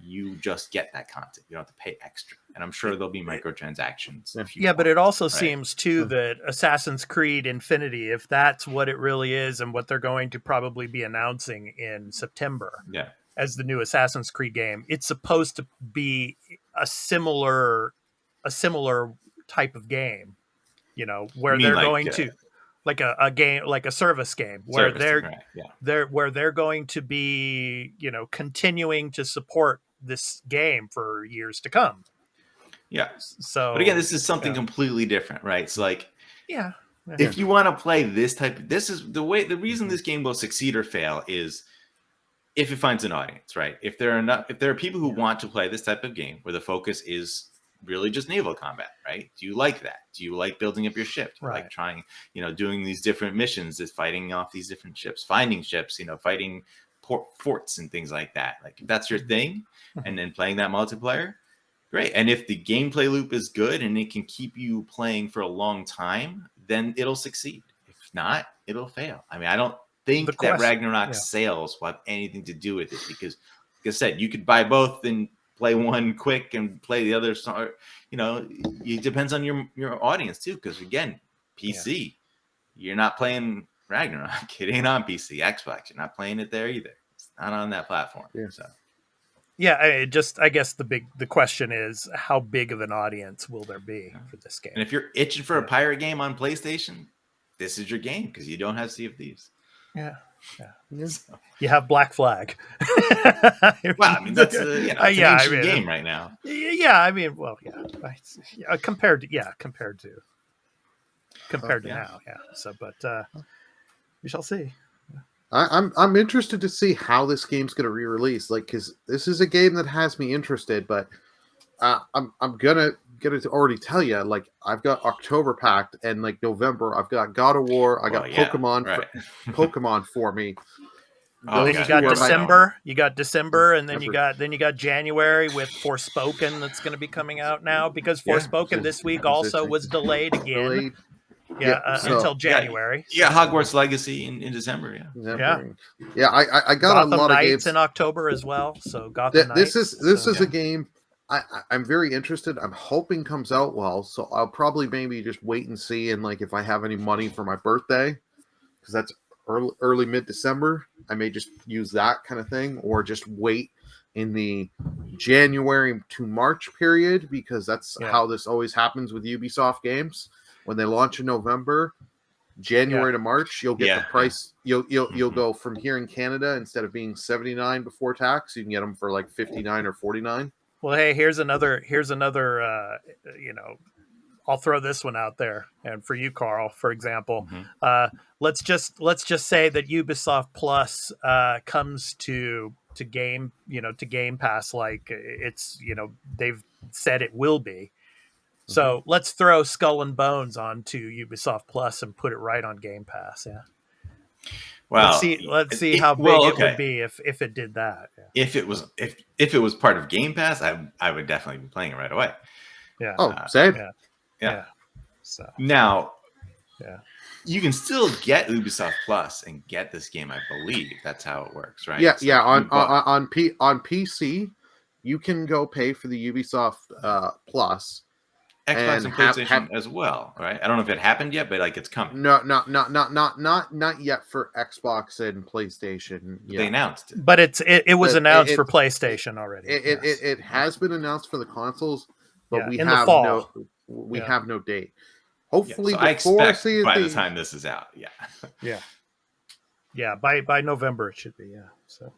You just get that content. You don't have to pay extra. And I'm sure there'll be microtransactions. But it also seems, too, that Assassin's Creed Infinity, if that's what it really is and what they're going to probably be announcing in September, as the new Assassin's Creed game, it's supposed to be a similar type of game, you know, You where mean they're like going to like a game, like a service game, where service thing, right? Yeah. they're going to be, you know, continuing to support this game for years to come. Yeah. So, but again, this is something yeah. completely different, right? So like, Yeah. if you want to play this type, this is the reason this game will succeed or fail is if it finds an audience, right? If there are people who want to play this type of game where the focus is really just naval combat, right? Do you like that? Do you like building up your ship? Do you like trying, you know, doing these different missions, is fighting off these different ships, finding ships, you know, fighting forts and things like that. Like if that's your thing, and then playing that multiplayer, great. And if the gameplay loop is good and it can keep you playing for a long time, then it'll succeed. If not, it'll fail. I mean, I don't think that Ragnarok sales will have anything to do with it because, like I said, you could buy both and play one quick and play the other. You know, it depends on your audience too. Because again, PC, you're not playing Ragnarok. It ain't on PC. Xbox, you're not playing it there either. It's not on that platform. Yeah. So. Yeah, I guess the question is how big of an audience will there be for this game? And if you're itching for a pirate game on PlayStation, this is your game because you don't have Sea of Thieves. Yeah. So. You have Black Flag. Well, I mean that's an ancient game right now. Yeah, I mean, well, compared to now, yeah. So, but we shall see. I'm interested to see how this game's going to re-release, like, because this is a game that has me interested. But I'm gonna already tell you, like, I've got October packed, and like November, I've got God of War, I got Pokemon, Pokemon for me. Then you got December. You got December, and then you got January with Forspoken that's going to be coming out now because Forspoken this week also was delayed again. Until January. Yeah, Hogwarts Legacy in December. I got Gotham a lot Knights of games in October as well. So Gotham This Knights. is a game I'm very interested. I'm hoping comes out well. So I'll probably maybe just wait and see, and like if I have any money for my birthday, because that's early mid-December, I may just use that kind of thing, or just wait in the January to March period, because that's how this always happens with Ubisoft games. When they launch in November, January to March, you'll get the price. You'll go from here in Canada, instead of being $79 before tax, you can get them for like $59 or $49. Well, hey, here's another. I'll throw this one out there, and for you, Carl, for example, let's just say that Ubisoft Plus comes to Game Pass, like it's, they've said it will be. So let's throw Skull and Bones onto Ubisoft Plus and put it right on Game Pass. Yeah. Well, let's see how big it would be if it did that. Yeah. If it was part of Game Pass, I would definitely be playing it right away. Yeah. Same. Yeah. So now, you can still get Ubisoft Plus and get this game. I believe that's how it works, right? Yeah. So on PC, you can go pay for the Ubisoft Plus. Xbox and PlayStation as well, right? I don't know if it happened yet, but like it's coming. No, not yet for Xbox and PlayStation. They announced it, but it was announced for PlayStation already. It has been announced for the consoles, but we have no date. Hopefully, I expect by the time this is out, by November it should be, So.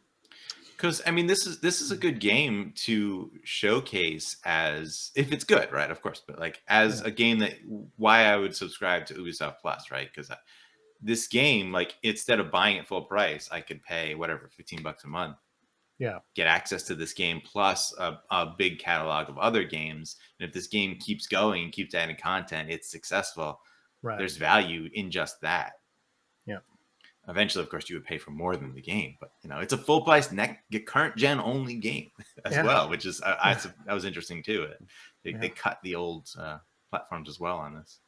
Because I mean, this is a good game to showcase as, if it's good, right? Of course, but like as a game that, why I would subscribe to Ubisoft Plus, right? Because this game, like, instead of buying it full price, I could pay whatever $15 a month, get access to this game plus a big catalog of other games. And if this game keeps going, keeps adding content, it's successful. Right. There's value in just that. Eventually, of course, you would pay for more than the game, but it's a full price current gen only game as well, which is that was interesting too. They cut the old platforms as well on this.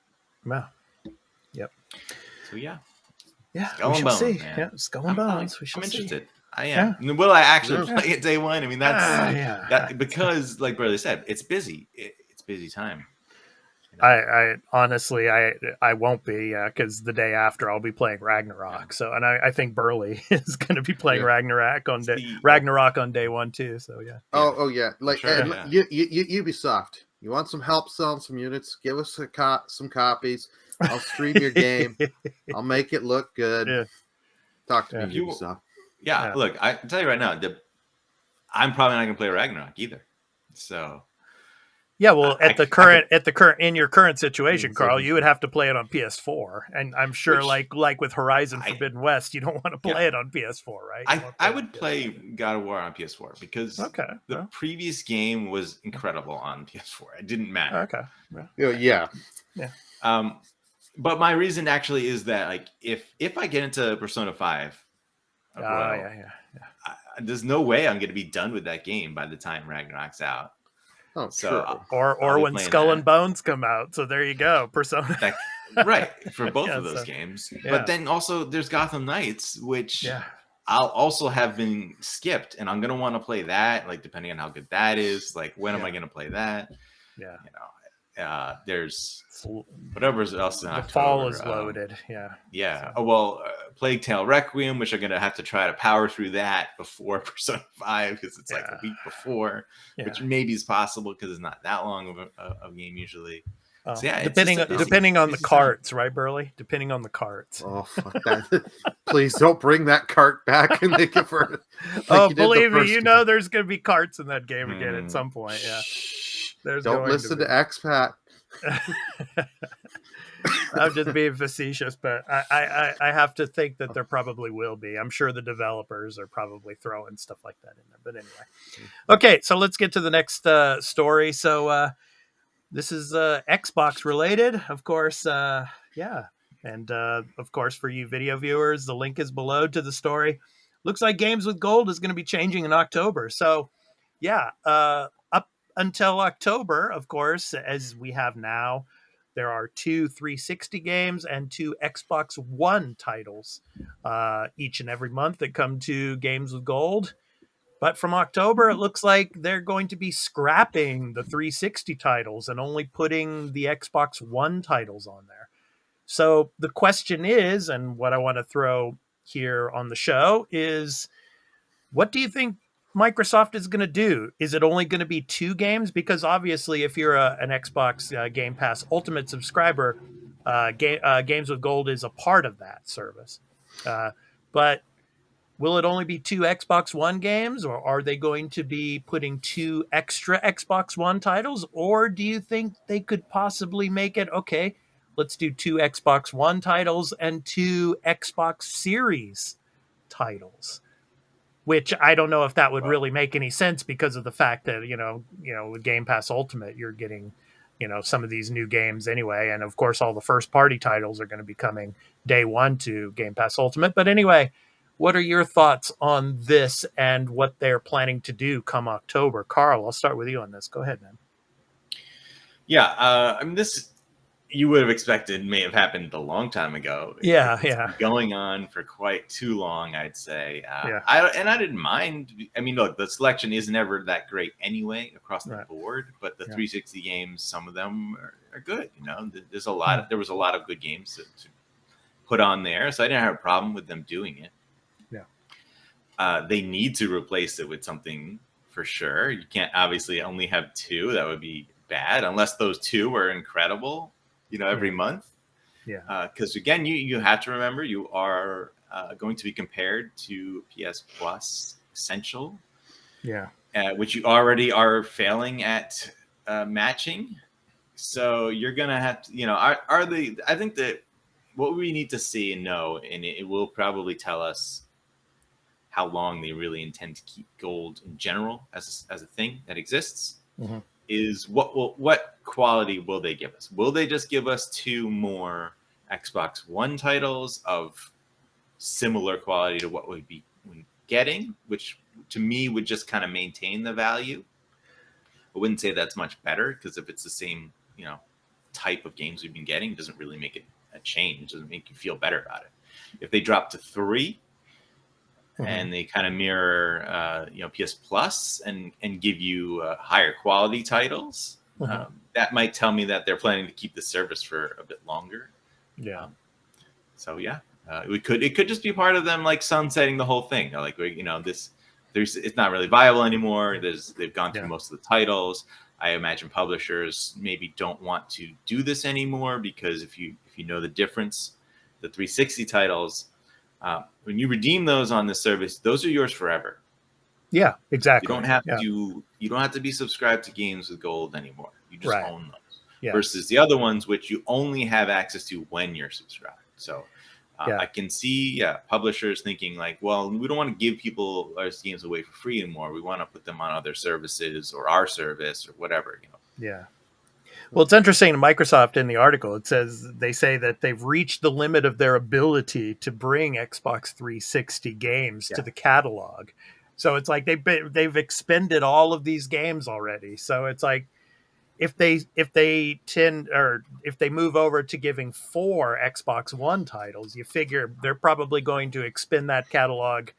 Wow. Yep. So yeah. Skull and Bones. See. Man. Yeah, Skull and Bones. I'm interested. I am. Yeah. Will I actually play it day one? I mean, that's that, because, like Brother said, it's busy. It's busy time. I honestly, I won't be, because the day after I'll be playing Ragnarok. So, and I think Burley is going to be playing Ragnarok on day one too. So yeah. Oh yeah. Like sure, Ubisoft. You want some help selling some units? Give us some copies. I'll stream your game. I'll make it look good. Yeah. Talk to me, Ubisoft. Look, I can tell you right now, I'm probably not going to play Ragnarok either. So. Yeah, well, in your current situation, Carl, you would have to play it on PS4, and I'm sure, like with Horizon Forbidden West, you don't want to play it on PS4, right? I would play God of War on PS4 because the previous game was incredible on PS4. It didn't matter. Okay. Yeah. But my reason actually is that, like, if I get into Persona 5, there's no way I'm going to be done with that game by the time Ragnarok's out. Oh, so or when Skull and Bones come out. So there you go, Persona. Right, for both of those games. Yeah. But then also there's Gotham Knights, which I'll also have been skipped, and I'm gonna want to play that. Like, depending on how good that is, like, when am I gonna play that? Yeah, there's whatever else in October. The fall is loaded. Yeah. So. Well, Plague Tale Requiem, which I'm gonna have to try to power through that before Persona 5 because it's like a week before, which maybe is possible because it's not that long of a game usually. So depending on the carts, right, Burley? Depending on the carts. Oh, fuck that! Please don't bring that cart back and make it for. Believe me, there's gonna be carts in that game again at some point. Yeah. Don't listen to expat. I'm just being facetious, but I have to think that there probably will be. I'm sure the developers are probably throwing stuff like that in there. But anyway, okay, so let's get to the next story. So this is Xbox related, of course. And of course, for you video viewers, the link is below to the story. Looks like Games with Gold is going to be changing in October. So up until October, of course, as we have now, there are 2 360 games and 2 Xbox One titles each and every month that come to Games with Gold. But from October, it looks like they're going to be scrapping the 360 titles and only putting the Xbox One titles on there. So the question is, and what I want to throw here on the show is, what do you think Microsoft is going to do? Is it only going to be 2 games? Because obviously, if you're an Xbox Game Pass Ultimate subscriber, Games with Gold is a part of that service. But will it only be 2 Xbox One games, or are they going to be putting 2 extra Xbox One titles? Or do you think they could possibly make it, okay, let's do 2 Xbox One titles and 2 Xbox Series titles? Which I don't know if that would really make any sense because of the fact that, with Game Pass Ultimate, you're getting, some of these new games anyway. And of course, all the first party titles are going to be coming day one to Game Pass Ultimate. But anyway, what are your thoughts on this and what they're planning to do come October? Carl, I'll start with you on this. Go ahead, man. Yeah. This you would have expected may have happened a long time ago. Yeah. It's been going on for quite too long, I'd say. I didn't mind. I mean, look, the selection is never that great anyway across the board, but the 360 games, some of them are good. There's a lot. There was a lot of good games to put on there, so I didn't have a problem with them doing it. Yeah. They need to replace it with something for sure. You can't obviously only have 2. That would be bad unless those 2 are incredible. Every month. Yeah. Because again, you have to remember you are going to be compared to PS Plus Essential. Yeah. Which you already are failing at matching. So you're gonna have to, I think that what we need to see and know, and it will probably tell us how long they really intend to keep gold in general as a thing that exists. Mm-hmm. Is what quality will they give us? Will they just give us 2 more Xbox One titles of similar quality to what we'd be getting, which to me would just kind of maintain the value? I wouldn't say that's much better, because if it's the same, type of games we've been getting, it doesn't really make it a change. It doesn't make you feel better about it. If they drop to 3, and they kind of mirror, PS Plus and give you higher quality titles, that might tell me that they're planning to keep the service for a bit longer. Yeah. So yeah, it could just be part of them like sunsetting the whole thing. Like it's not really viable anymore. They've gone through most of the titles. I imagine publishers maybe don't want to do this anymore because if you know the difference, the 360 titles, when you redeem those on the service, those are yours forever. Yeah, exactly. You don't have to be subscribed to games with gold anymore. You just own those. Yes. Versus the other ones, which you only have access to when you're subscribed. So I can see publishers thinking like, well, we don't want to give people our games away for free anymore. We want to put them on other services or our service or whatever. Yeah. Well, it's interesting. Microsoft in the article, they say that they've reached the limit of their ability to bring Xbox 360 games to the catalog. So it's like they've expended all of these games already. So it's like if they move over to giving 4 Xbox One titles, you figure they're probably going to expend that catalog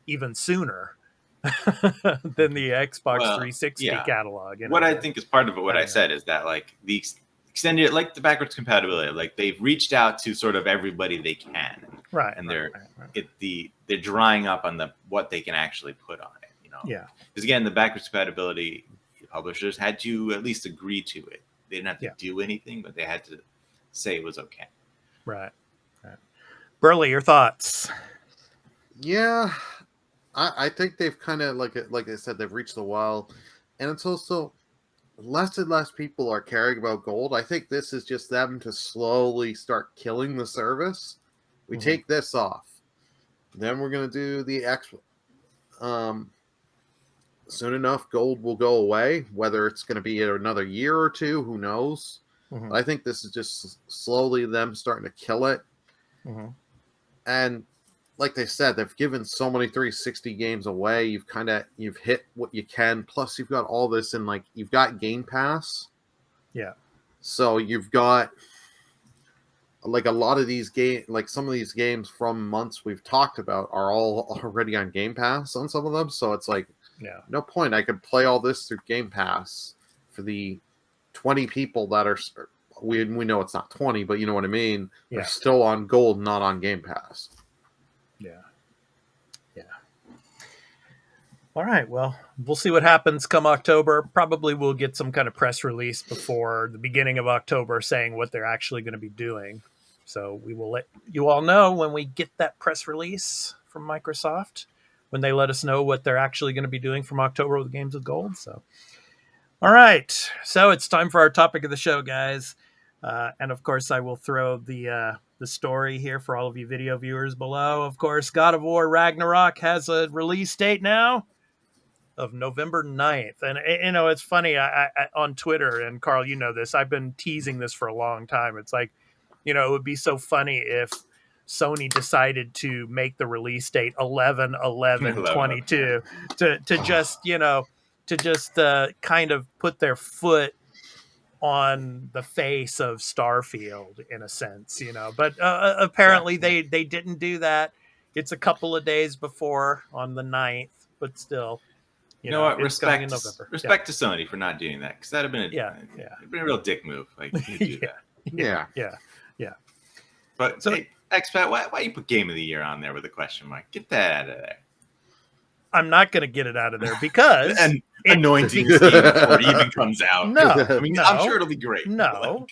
even sooner than the Xbox 360 catalog. What I think is part of it, what I said is that like the extended, like the backwards compatibility, like they've reached out to sort of everybody they can, right? And they're drying up on what they can actually put on it, because again, the backwards compatibility, the publishers had to at least agree to it. They didn't have to do anything, but they had to say it was okay. Right. Burley, your thoughts? Yeah. I think they've kind of, like I said, they've reached the wall. And it's also less and less people are caring about gold. I think this is just them to slowly start killing the service. We take this off. Then we're going to do the soon enough, gold will go away. Whether it's going to be another year or two, who knows? I think this is just slowly them starting to kill it. And like they said, they've given so many 360 games away. You've hit what you can. Plus, you've got all this, and like you've got Game Pass. Yeah. So you've got like a lot of these games, like some of these games from months we've talked about are all already on Game Pass on some of them. So it's like, no point. I could play all this through Game Pass for the 20 people that are. We know it's not 20, but you know what I mean. They're still on gold, not on Game Pass. All right. Well, we'll see what happens come October. Probably we'll get some kind of press release before the beginning of October saying what they're actually going to be doing. So we will let you all know when we get that press release from Microsoft, when they let us know what they're actually going to be doing from October with Games with Gold. So, all right. So it's time for our topic of the show, guys. And of course, I will throw the story here for all of you video viewers below. Of course, God of War Ragnarok has a release date now of November 9th. And, it's funny, I on Twitter, and Carl, you know this, I've been teasing this for a long time. It's like, it would be so funny if Sony decided to make the release date 11/11/22 to just kind of put their foot on the face of Starfield in a sense, but apparently they didn't do that. It's a couple of days before on the 9th, but still, you know what? Respect to Sony for not doing that, because that'd have been it'd been a real dick move. Like, you do that. Yeah. But so, hey, Expat, why you put Game of the Year on there with a question mark? Get that out of there. I'm not going to get it out of there because and anointing Steam before it even comes out. No, I mean, I'm sure it'll be great. No.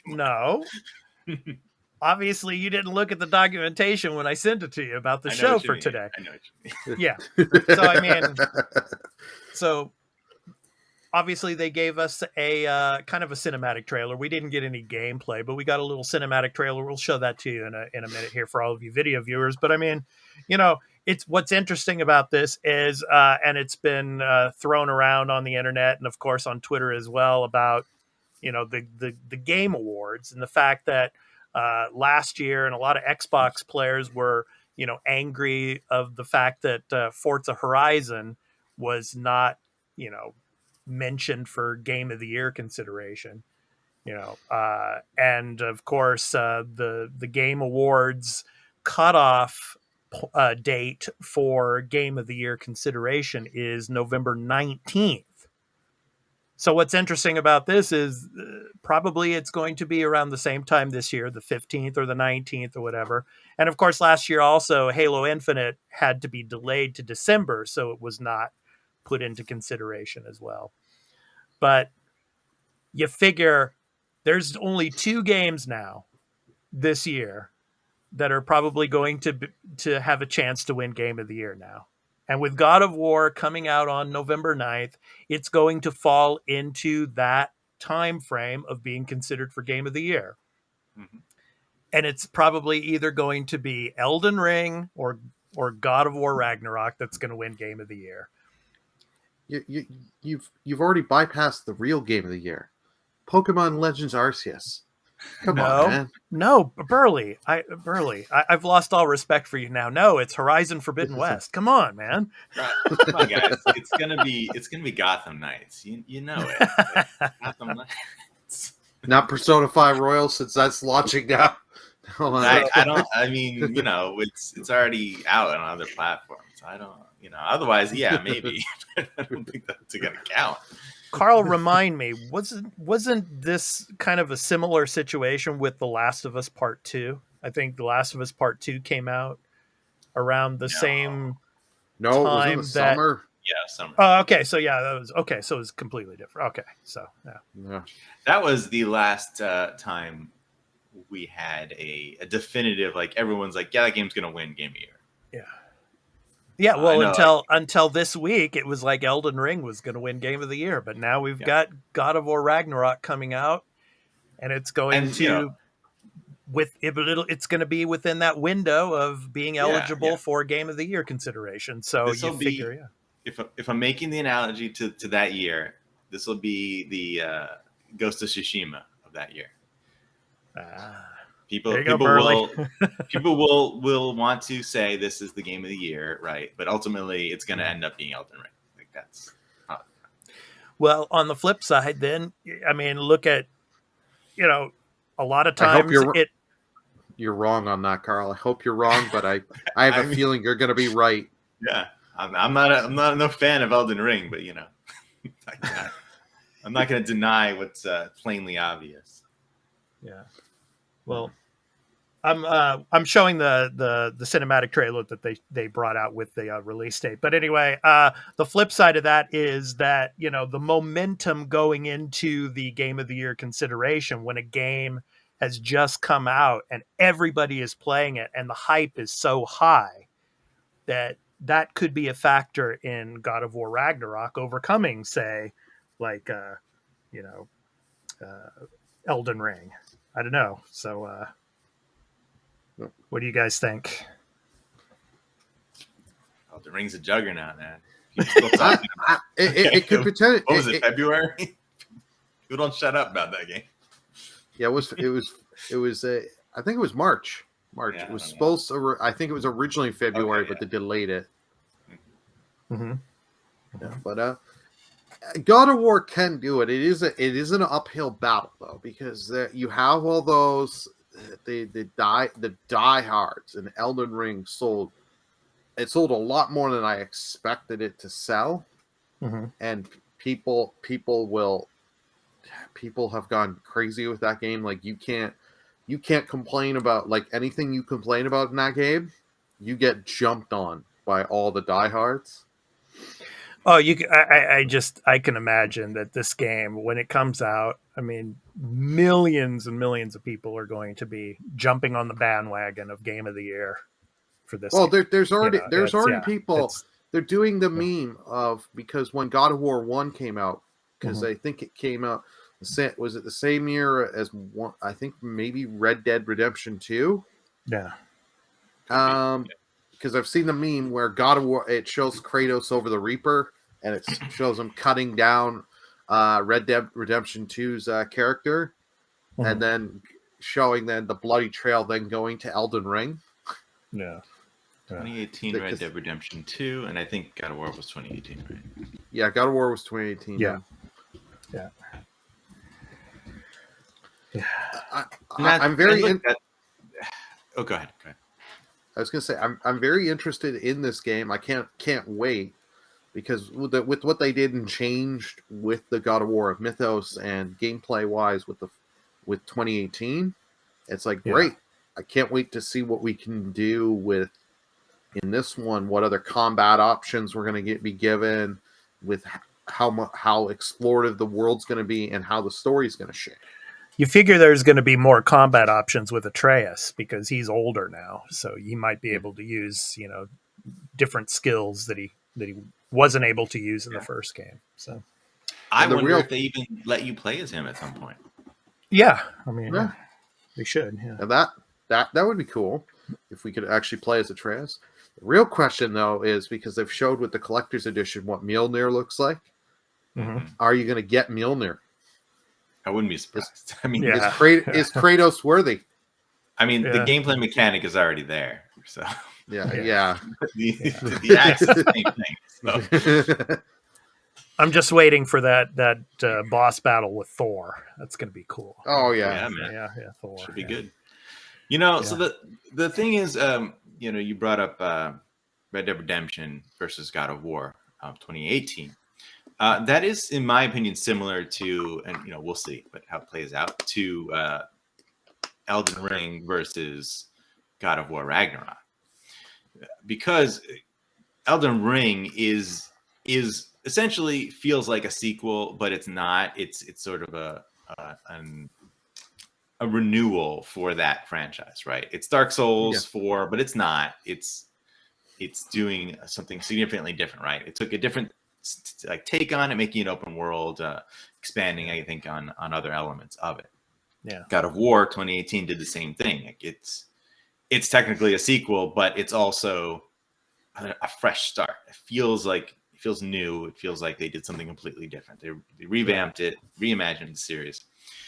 Obviously, you didn't look at the documentation when I sent it to you about the show for today. I know what you mean. Yeah. So obviously they gave us a kind of a cinematic trailer. We didn't get any gameplay, but we got a little cinematic trailer. We'll show that to you in a minute here for all of you video viewers. But I mean, it's what's interesting about this is, and it's been thrown around on the internet and of course on Twitter as well about, the Game Awards and the fact that last year and a lot of Xbox players were, angry of the fact that Forza Horizon was not, mentioned for Game of the Year consideration, and of course the Game Awards cutoff date for Game of the Year consideration is November 19th. So what's interesting about this is probably it's going to be around the same time this year, the 15th or the 19th or whatever. And of course, last year also Halo Infinite had to be delayed to December, so it was not put into consideration as well. But you figure there's only 2 games now this year that are probably going to have a chance to win Game of the Year now. And with God of War coming out on November 9th, it's going to fall into that time frame of being considered for Game of the Year. Mm-hmm. And it's probably either going to be Elden Ring or God of War Ragnarok that's going to win Game of the Year. You've already bypassed the real Game of the Year, Pokemon Legends Arceus. Come on, man. No, Burley. I've lost all respect for you now. No, it's Horizon Forbidden West. Come on, man. Right. Come on, guys. It's gonna be Gotham Knights. You know it. Gotham Knights. Not Persona 5 Royal, since that's launching now. I don't. I mean, it's already out on other platforms. I don't. Otherwise, yeah, maybe. I don't think that's gonna count. Carl, remind me, wasn't this kind of a similar situation with The Last of Us Part 2? I think The Last of Us Part 2 came out around the same time. It was in the summer. Yeah, summer. Oh, okay. So yeah, that was okay. So it was completely different. Okay, so yeah. That was the last time we had a definitive, like, everyone's like, yeah, that game's gonna win Game of the Year. Yeah. Yeah, well, until this week, it was like Elden Ring was going to win Game of the Year, but now we've got God of War Ragnarok coming out, and it's going it's going to be within that window of being eligible for Game of the Year consideration. So you figure, if I'm making the analogy to that year, this will be the Ghost of Tsushima of that year. People will want to say this is the Game of the Year, right? But ultimately, it's going to end up being Elden Ring. Like, that's well. On the flip side, then, I mean, look at a lot of times you're wrong on that, Carl. I hope you're wrong, but I have a feeling you're going to be right. Yeah, I'm not no fan of Elden Ring, but I'm not going to deny what's plainly obvious. Yeah. Well, I'm showing the cinematic trailer that they brought out with the release date. But anyway, the flip side of that is that the momentum going into the Game of the Year consideration when a game has just come out and everybody is playing it and the hype is so high that could be a factor in God of War Ragnarok overcoming, say, like Elden Ring. I don't know. So, what do you guys think? Oh, the Ring's a juggernaut, man. It could potentially. What was it? February? People don't shut up about that game. Yeah, it was. I think it was March. Yeah, it was supposed to. I think it was originally February, but they delayed it. Mm-hmm. Yeah, but God of War can do it. It is an uphill battle though, because you have all those the diehards, and Elden Ring sold a lot more than I expected it to sell, and people have gone crazy with that game. Like you can't complain about like anything you complain about in that game, you get jumped on by all the diehards. Oh, I can imagine that this game, when it comes out, I mean, millions and millions of people are going to be jumping on the bandwagon of Game of the Year for this. Well, game. there's already people. They're doing the meme of, because when God of War 1 came out, because I think it came out, was it the same year as one? I think maybe Red Dead Redemption 2. Yeah. Because I've seen the meme where God of War, it shows Kratos over the Reaper, and it shows him cutting down Red Dead Redemption 2's character, and then showing then the bloody trail then going to Elden Ring. Yeah. 2018 Red Dead Redemption 2, and I think God of War was 2018, right? Yeah, God of War was 2018. Yeah. Yeah. I'm very... Oh, go ahead. I was going to say, I'm very interested in this game. I can't wait. because with what they did and changed with the God of War of Mythos and gameplay wise with 2018, it's like great. I can't wait to see what we can do with in this one. What other combat options we're going to be given, with how explorative the world's going to be, and how the story's going to shape. You figure there's going to be more combat options with Atreus because he's older now, so he might be able to use different skills that he wasn't able to use in the first game. So I wonder if they even let you play as him at some point. Yeah, I mean, they should. Yeah, and that would be cool if we could actually play as Atreus. The real question, though, is because they've showed with the collector's edition what Mjolnir looks like. Mm-hmm. Are you going to get Mjolnir? I wouldn't be surprised. I mean, is Kratos worthy? I mean, the gameplay mechanic is already there. So yeah. The axe is the same thing. So. I'm just waiting for that boss battle with Thor. That's going to be cool. Oh yeah, man. Yeah, Thor should be good. So the thing is, you brought up Red Dead Redemption versus God of War 2018. That is, in my opinion, similar to, and we'll see, but how it plays out, to Elden Ring versus God of War Ragnarok, because Elden Ring is essentially feels like a sequel, but it's not. It's sort of a renewal for that franchise, right? It's Dark Souls 4, but it's not. It's doing something significantly different, right? It took a different take on it, making an open world, expanding, I think, on other elements of it. Yeah. God of War 2018 did the same thing. Like it's technically a sequel, but it's also a fresh start. It feels new. It feels like they did something completely different. They revamped it, reimagined the series.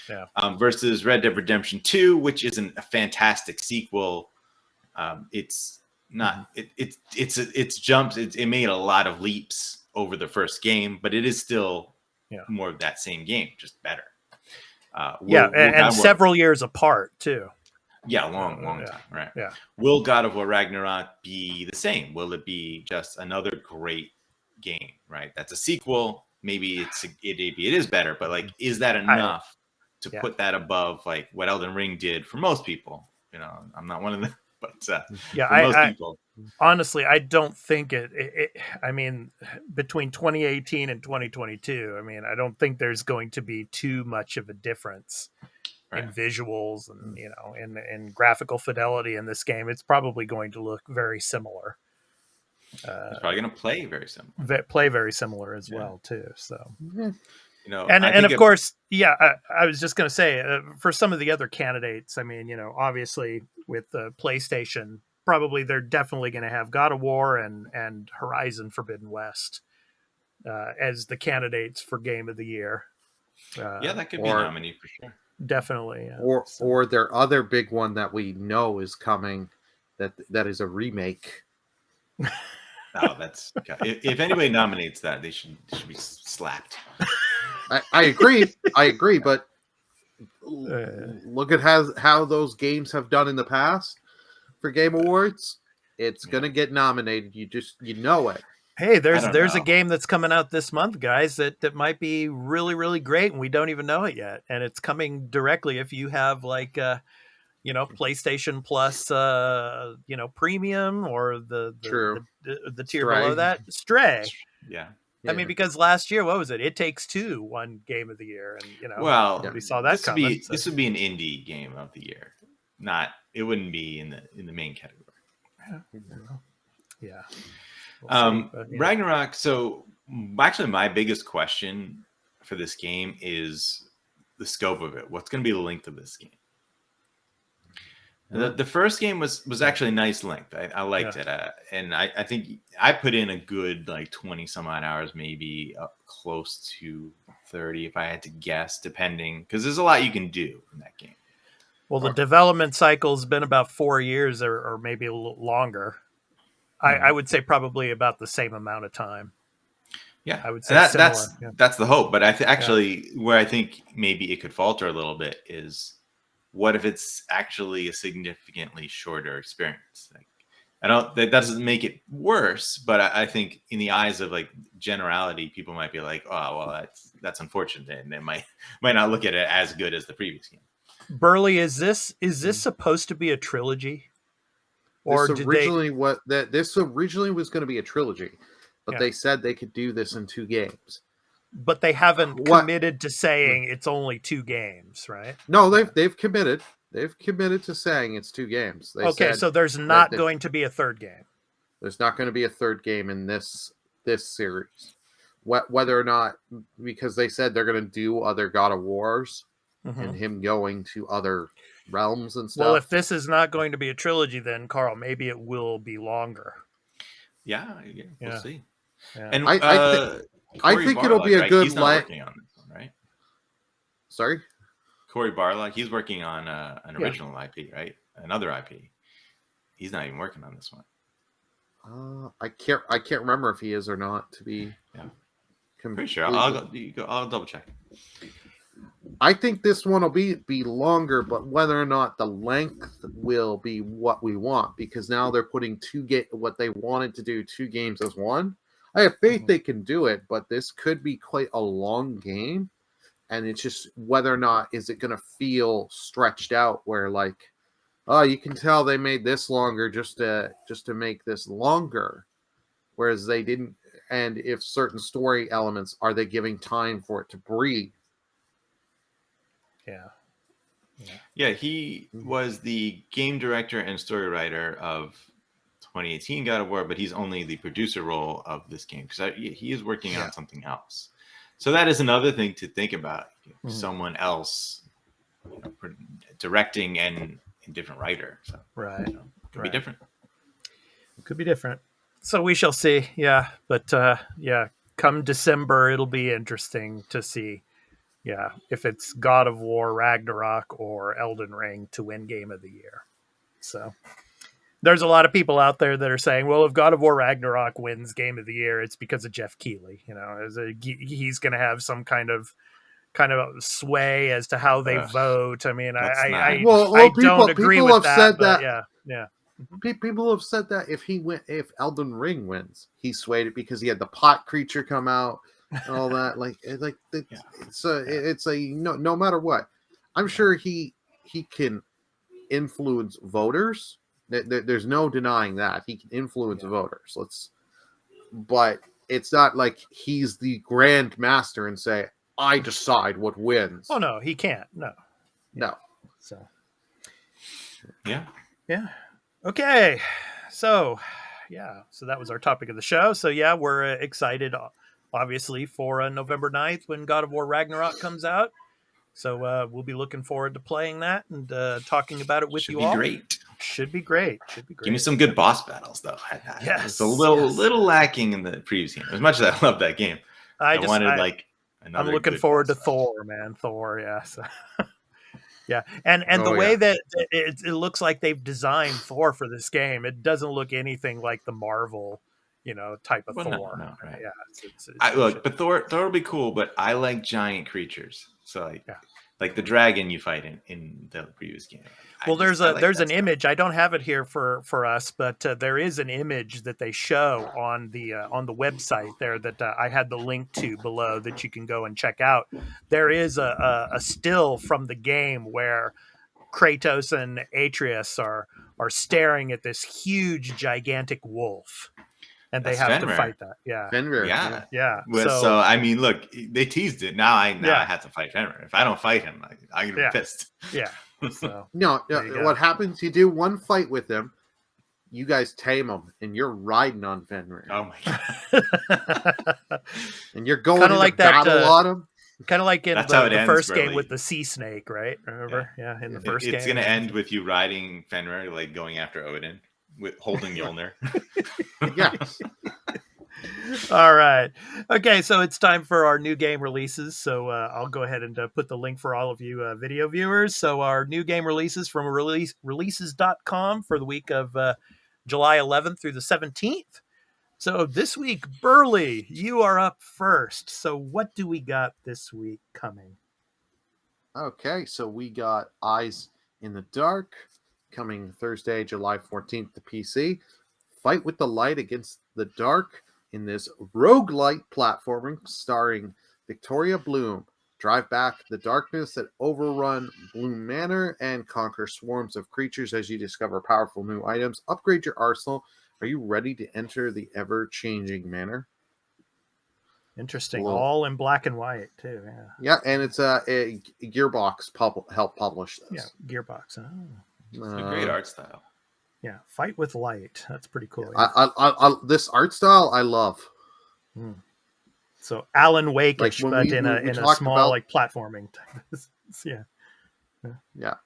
Yeah. Versus Red Dead Redemption 2, which isn't a fantastic sequel. It's not. It's jumps. It made a lot of leaps over the first game, but it is still more of that same game, just better. And several years apart too. Yeah, long time, right? Yeah. Will God of War Ragnarok be the same? Will it be just another great game? Right, that's a sequel. Maybe it is better, but like, is that enough to put that above like what Elden Ring did for most people? I'm not one of them, but for most people. Honestly, I don't think it. I mean, between 2018 and 2022, I mean, I don't think there's going to be too much of a difference in visuals and in graphical fidelity in this game. It's probably going to look very similar. It's probably going to play very similar. Play very similar as well too. So, and of course, I was just going to say for some of the other candidates, I mean, obviously with the PlayStation. Probably they're definitely going to have God of War and Horizon Forbidden West as the candidates for Game of the Year. That could be nominated for sure. Definitely. Or their other big one that we know is coming, that is a remake. That's if anybody nominates that, they should be slapped. I agree, but look at how those games have done in the past. For Game Awards, it's gonna get nominated. You know it. Hey, there's a game that's coming out this month, guys, that might be really, really great, and we don't even know it yet. And it's coming directly if you have like PlayStation Plus premium or the tier below that. Stray. Yeah. I mean, because last year, what was it? It Takes Two won Game of the Year, and we saw that coming. This would be an indie game of the year. It wouldn't be in the main category. Yeah. Ragnarok. So actually, my biggest question for this game is the scope of it. What's going to be the length of this game? The first game was actually a nice length. I liked it, and I think I put in a good like 20 some odd hours, maybe up close to 30 if I had to guess, depending, because there's a lot you can do in that game. Well, the development cycle's been about 4 years or maybe a little longer. I would say probably about the same amount of time. Yeah, I would say that's the hope. But where I think maybe it could falter a little bit is, what if it's actually a significantly shorter experience? Like, That doesn't make it worse, but I think in the eyes of like generality, people might be like, oh, well, that's unfortunate, and they might not look at it as good as the previous game. Burley, is this supposed to be a trilogy? Or this originally was going to be a trilogy, but they said they could do this in 2 games. But they haven't committed to saying it's only 2 games, right? No, they've committed. They've committed to saying it's 2 games. So there's not going to be a 3rd game. There's not going to be a 3rd game in this series. Whether or not, because they said they're going to do other God of Wars and him going to other realms and stuff. Well, if this is not going to be a trilogy, then Carl, maybe it will be longer. Yeah, we'll see. Yeah. And I think it'll be a good. He's not working on this one, right? Sorry, Cory Barlog. He's working on an original IP, right? Another IP. He's not even working on this one. I can't remember if he is or not. To be, pretty sure. I'll double check. I think this one will be longer, but whether or not the length will be what we want, because now they're putting what they wanted to do 2 games as one. I have faith they can do it, but this could be quite a long game, and it's just whether or not is it going to feel stretched out, where like, oh, you can tell they made this longer just to make this longer, whereas they didn't. And if certain story elements, are they giving time for it to breathe? Yeah, he was the game director and story writer of 2018 God of War, but he's only the producer role of this game because he is working on something else. So that is another thing to think about. Someone else directing and a different writer. So, right. Could be different. It could be different. So we shall see. Yeah. But come December, it'll be interesting to see. Yeah, if it's God of War, Ragnarok, or Elden Ring to win Game of the Year. So there's a lot of people out there that are saying, well, if God of War Ragnarok wins Game of the Year, it's because of Jeff Keighley. You know, he's going to have some kind of sway as to how they vote. I mean, I don't agree with that. Yeah. People have said that if Elden Ring wins, he swayed it because he had the pot creature come out. And all that, no matter what, I'm sure he can influence voters. There's no denying that he can influence voters. But it's not like he's the grand master and say, I decide what wins. Oh no, he can't. No. So yeah. Okay, so that was our topic of the show. So we're excited. Obviously, for November 9th when God of War Ragnarok comes out. So we'll be looking forward to playing that and talking about it with you all. Should be great. Give me some good boss battles, though. Yes. It's a little lacking in the previous game. As much as I love that game, I wanted another. I'm looking forward to Thor, man. Thor, yeah. So, yeah, and the way that it looks like they've designed Thor for this game, it doesn't look anything like the Marvel type of Thor. No, right. Yeah. Look, but Thor will be cool, but I like giant creatures. So like the dragon you fight in the previous game. Well, there's an image. I don't have it here for us, but there is an image that they show on the website there that I had the link to below that you can go and check out. There is a still from the game where Kratos and Atreus are staring at this huge, gigantic wolf. And they have to fight that. Yeah. Fenrir. Yeah. So I mean, look, they teased it. Now I have to fight Fenrir. If I don't fight him, I'm gonna be pissed. Yeah. So no, what happens? You do one fight with him, you guys tame him, and you're riding on Fenrir. Oh my god! And you're going into like battle on him. Kind of like in the first game with the sea snake, right? Remember? Yeah, in the first game. It's going to end with you riding Fenrir, like going after Odin, holding Mjolnir. Yes. All right. Okay, so it's time for our new game releases. So I'll go ahead and put the link for all of you video viewers. So our new game releases from releases.com for the week of July 11th through the 17th. So this week, Burley, you are up first. So what do we got this week coming? Okay, so we got Eyes in the Dark coming Thursday, July 14th to PC. Fight with the light against the dark in this roguelite platforming starring Victoria Bloom. Drive back the darkness that overrun Bloom Manor and conquer swarms of creatures as you discover powerful new items. Upgrade your arsenal. Are you ready to enter the ever-changing manor? Interesting. All in black and white, too. Yeah. Yeah, and it's a Gearbox helped publish this. Yeah, Gearbox. Oh. It's a great art style. Yeah, Fight with Light. That's pretty cool. Yeah. I this art style I love. So Alan Wake-ish, like but in a small like platforming type. Yeah. Yeah. I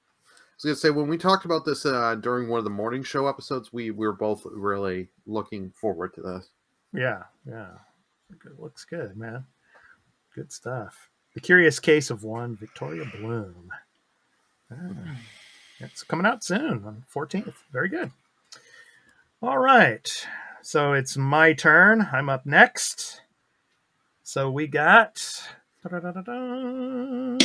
was gonna say, when we talked about this during one of the morning show episodes, we were both really looking forward to this. Yeah. It looks good, man. Good stuff. The Curious Case of One, Victoria Bloom. It's coming out soon on 14th. Very good. All right. So it's my turn. I'm up next. So we got Loopmancer.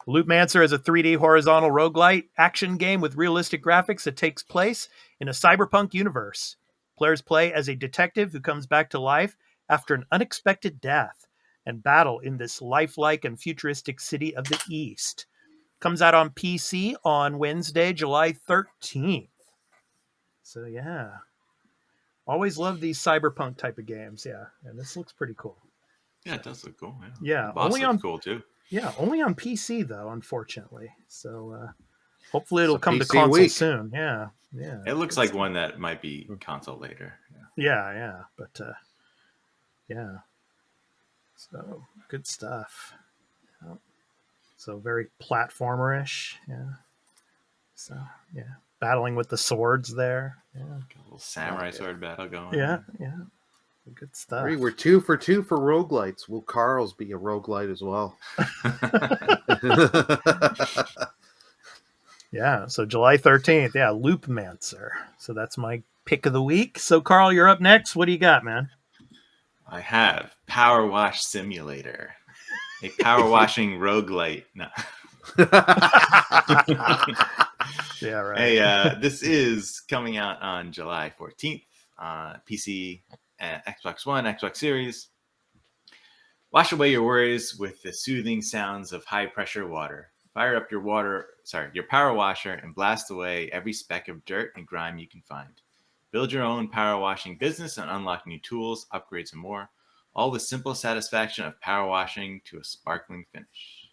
Loopmancer is a 3D horizontal roguelite action game with realistic graphics that takes place in a cyberpunk universe. Players play as a detective who comes back to life after an unexpected death and battle in this lifelike and futuristic city of the East. Comes out on PC on Wednesday, July 13th. So yeah. Always love these cyberpunk type of games, yeah. And this looks pretty cool. Yeah, it does look cool. Yeah, the boss only looks on cool too. Yeah, only on PC though, unfortunately. So hopefully it'll So come to PC console week. soon. Yeah. It looks like one that might be console later. Yeah, but yeah. So good stuff. Yeah. So very platformer-ish. Yeah. So yeah, battling with the swords there. Yeah. Got a little samurai sword battle going. Yeah. Good stuff. We're 2 for 2 for roguelites. Will Carl's be a roguelite as well? Yeah, so July 13th. Yeah, Loopmancer. So that's my pick of the week. So Carl, you're up next. What do you got, man? I have Power Wash Simulator, a power washing roguelite. No. Yeah, right. Hey, this is coming out on July 14th. PC, Xbox One, Xbox Series. Wash away your worries with the soothing sounds of high-pressure water. Fire up your power washer and blast away every speck of dirt and grime you can find. Build your own power washing business and unlock new tools, upgrades, and more. All the simple satisfaction of power washing to a sparkling finish.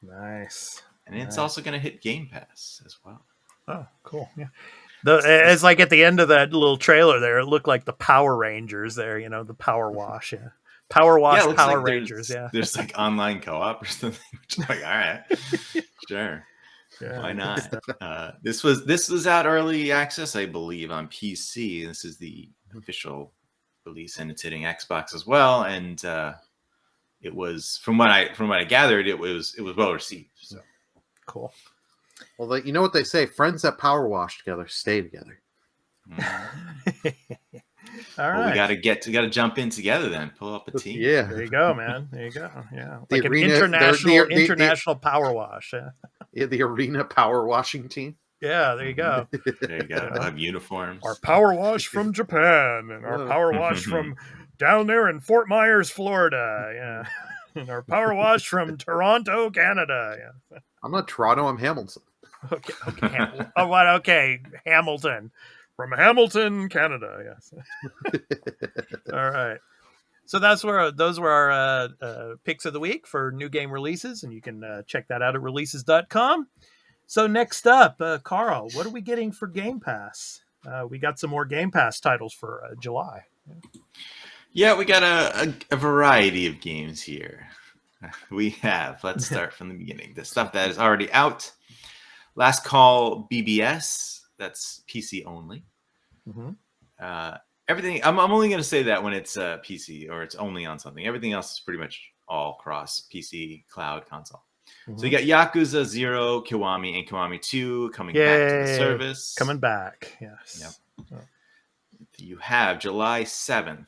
Nice. And it's also going to hit Game Pass as well. Oh, cool. Yeah. It's like at the end of that little trailer there, it looked like the Power Rangers there, the Power Wash. Yeah. Power Wash Power like Rangers. Yeah. There's like online co-op or something. Which is like, all right, sure. Yeah, why not? This was out early access, I believe, on PC. This is the official release, and it's hitting Xbox as well. And it was, from what I gathered, it was well received. So cool. Well, you know what they say: friends that power wash together stay together. All right. We gotta jump in together then. Pull up a team. Yeah. There you go, man. There you go. Yeah. The like arena, an international power wash. Yeah. The arena power washing team. Yeah, there you go. There you go. Have uniforms. Our power wash from Japan, and our power wash from down there in Fort Myers, Florida. Yeah. And our power wash from Toronto, Canada. Yeah. I'm not Toronto, I'm Hamilton. Okay. Oh, what? Okay, Hamilton. From Hamilton, Canada. Yes. All right. So those were our picks of the week for new game releases, and you can check that out at releases.com. So next up, Carl, what are we getting for Game Pass? We got some more Game Pass titles for July. Yeah, we got a variety of games here. Let's start from the beginning. The stuff that is already out. Last Call BBS. That's PC only. Mm-hmm. Everything. I'm only going to say that when it's PC or it's only on something. Everything else is pretty much all cross PC, cloud, console. Mm-hmm. So you got Yakuza 0, Kiwami, and Kiwami 2 coming back to the service. Coming back, yes. Yep. Oh. You have July 7th,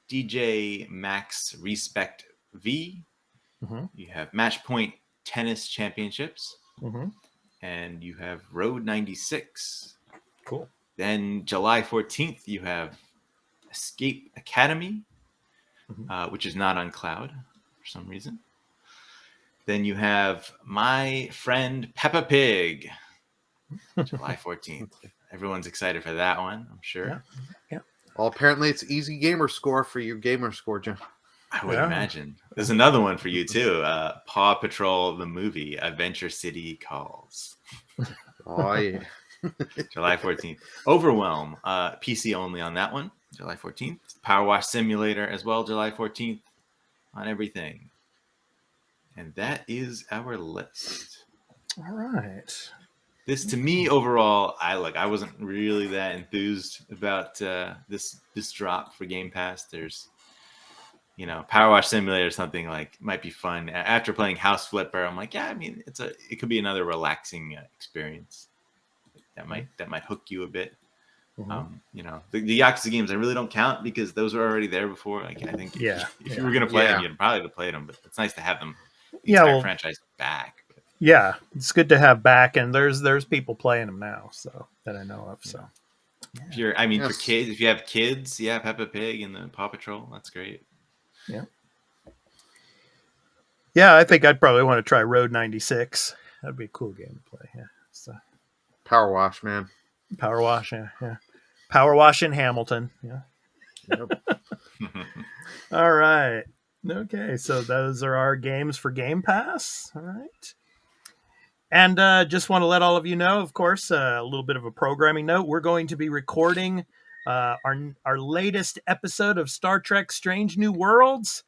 DJ Max Respect V. Mm-hmm. You have Match Point Tennis Championships. Mm-hmm. and you have Road 96. Cool. Then July 14th, you have Escape Academy, which is not on cloud for some reason. Then you have My Friend Peppa Pig, July 14th. Everyone's excited for that one, I'm sure. Yeah. Well, apparently it's easy gamer score for your gamer score, Jim. I would imagine. There's another one for you too. Paw Patrol the movie, Adventure City Calls. Oh, yeah. July 14th. Overwhelm, PC only on that one, July 14th. Power Wash Simulator as well, July 14th on everything. And that is our list. All right. This, to me, overall, I wasn't really that enthused about this drop for Game Pass. There's, Power Wash Simulator or something like might be fun. After playing House Flipper, I'm like, yeah, I mean, it could be another relaxing experience that might hook you a bit. The Yakuza games I really don't count because those were already there before. Like, I think if you were gonna play them, you'd probably have played them. But it's nice to have them. Franchise back. Yeah, it's good to have back, and there's people playing them now, so that I know of. So, for kids, if you have kids, Peppa Pig and the Paw Patrol, that's great. Yeah, I think I'd probably want to try Road 96. That'd be a cool game to play. Yeah, so Power Wash, man. Power Wash, yeah. Power Wash in Hamilton. Yeah. Yep. All right. Okay, so those are our games for Game Pass. All right. And just want to let all of you know, of course, a little bit of a programming note. We're going to be recording our latest episode of Star Trek Strange New Worlds,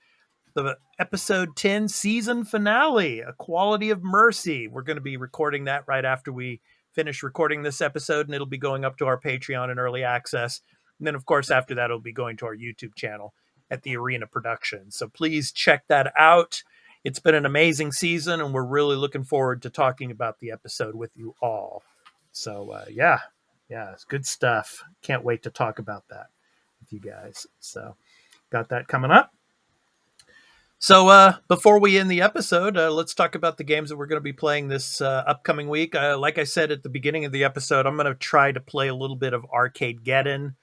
the episode 10 season finale, A Quality of Mercy. We're going to be recording that right after we finish recording this episode, and it'll be going up to our Patreon in early access. And then, of course, after that, it'll be going to our YouTube channel at the Arena Productions. So please check that out. It's been an amazing season, and we're really looking forward to talking about the episode with you all. So, it's good stuff. Can't wait to talk about that with you guys. So, got that coming up. So, before we end the episode, let's talk about the games that we're going to be playing this upcoming week. Like I said at the beginning of the episode, I'm going to try to play a little bit of Arcadegeddon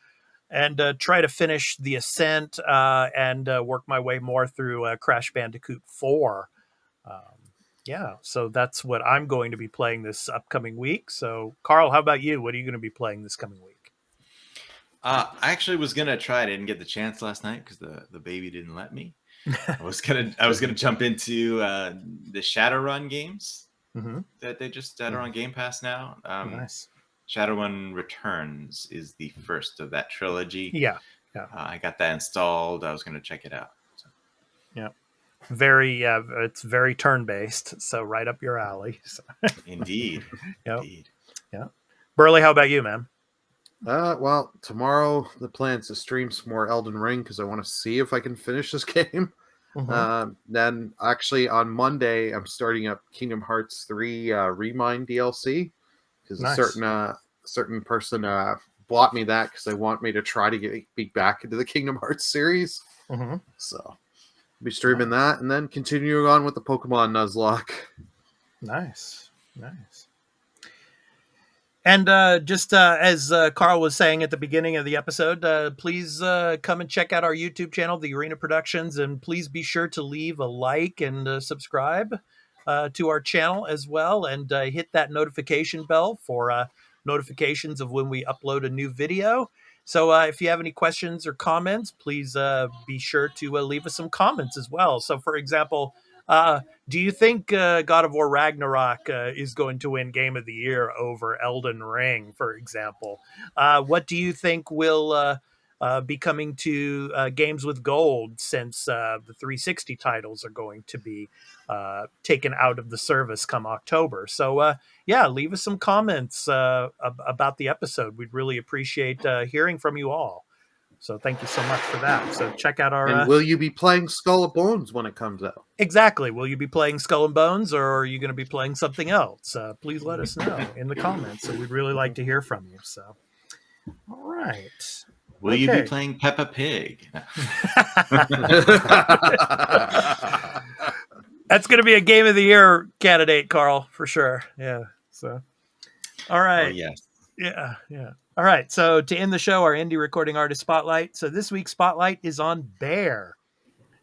and try to finish The Ascent and work my way more through Crash Bandicoot 4. So that's what I'm going to be playing this upcoming week. So, Carl, how about you? What are you going to be playing this coming week? I actually was going to try. I didn't get the chance last night because the baby didn't let me. I was gonna jump into the Shadowrun games that are on Game Pass now. Nice. Shadowrun Returns is the first of that trilogy. Yeah. I got that installed. I was going to check it out. So. Yeah. It's very turn-based, so right up your alley. So. Indeed. Yep. Indeed. Yeah. Burley, how about you, man? Well, tomorrow the plan is to stream some more Elden Ring because I want to see if I can finish this game. Then actually on Monday I'm starting up Kingdom Hearts 3 Remind DLC because a certain person bought me that because they want me to try to get back into the Kingdom Hearts series. So I'll be streaming that and then continuing on with the Pokemon Nuzlocke. Nice. And just as Carl was saying at the beginning of the episode, please come and check out our YouTube channel, The Arena Productions, and please be sure to leave a like and subscribe to our channel as well, and hit that notification bell for notifications of when we upload a new video. So if you have any questions or comments, please be sure to leave us some comments as well. So, for example, do you think God of War Ragnarok is going to win Game of the Year over Elden Ring, for example? What do you think will be coming to Games with Gold since the 360 titles are going to be taken out of the service come October? So, leave us some comments about the episode. We'd really appreciate hearing from you all. So thank you so much for that. So check out our... And will you be playing Skull and Bones when it comes out? Exactly. Will you be playing Skull and Bones, or are you going to be playing something else? Please let us know in the comments. So we'd really like to hear from you. So, all right. Will you be playing Peppa Pig? That's going to be a Game of the Year candidate, Carl, for sure. Yeah. So, all right. Oh, yes. Yeah, yeah. All right. So to end the show, our indie recording artist spotlight. So this week's spotlight is on Bear.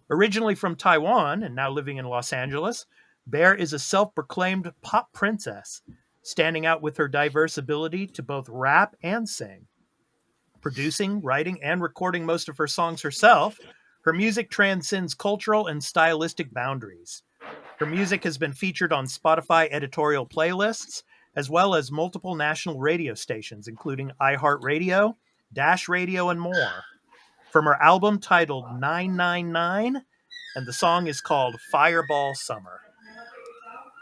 Originally from Taiwan and now living in Los Angeles, Bear is a self-proclaimed pop princess, standing out with her diverse ability to both rap and sing. Producing, writing, and recording most of her songs herself, her music transcends cultural and stylistic boundaries. Her music has been featured on Spotify editorial playlists, as well as multiple national radio stations, including iHeartRadio, Dash Radio, and more. From her album titled 999, and the song is called Fireball Summer.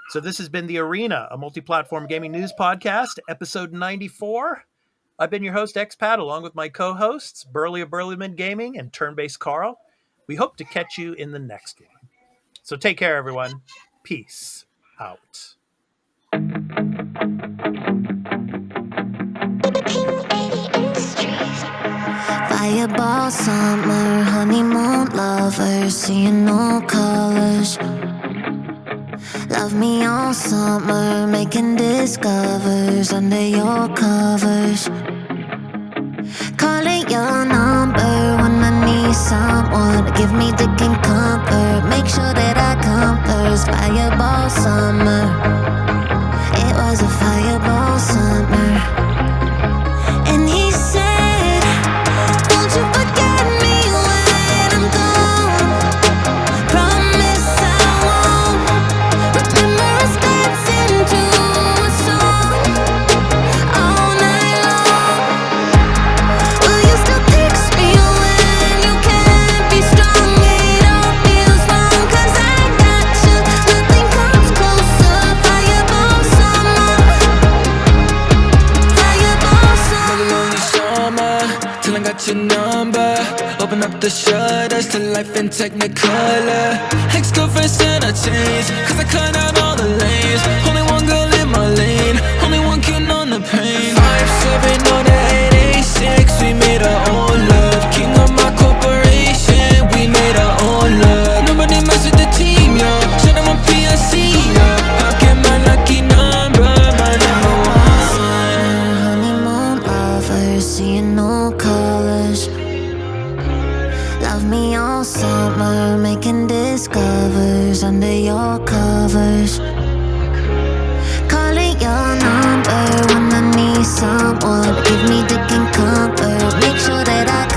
So this has been The Arena, a multi-platform gaming news podcast, episode 94. I've been your host, Expat, along with my co-hosts, Burley of Burleyman Gaming and Turn-Based Carl. We hope to catch you in the next one. So take care, everyone. Peace out. Fireball summer, honeymoon lovers, seeing no colors. Love me all summer, making discovers under your covers. Calling your number when I need someone. Give me dick and comfort, make sure that I come first. Fireball summer, it was a fireball summer. And he said, don't you forget me when I'm gone. Promise I won't. Remember us dancing to a song all night long. Will you still text me when you can't be strong? It all feels wrong, 'cause I got you. Nothing comes closer. Fireball summer. Fireball summer. Another lonely summer, till I got your number. Open up the shutters to life in Technicolor. Ex-girlfriend said I changed, 'cause I cut out all the lanes. Only one girl in my lane, only one kid on the pain. 5-7 on the 886, we made our own love. King of my corporation, we made our own love. Nobody mess with the team, yo. Shout out my PSC, yo. I get my lucky number, my number one. Honeymoon lovers, seeing no colors. Love me all summer, making discovers under your covers. Calling your number when I need someone. Give me dick and comfort, make sure that I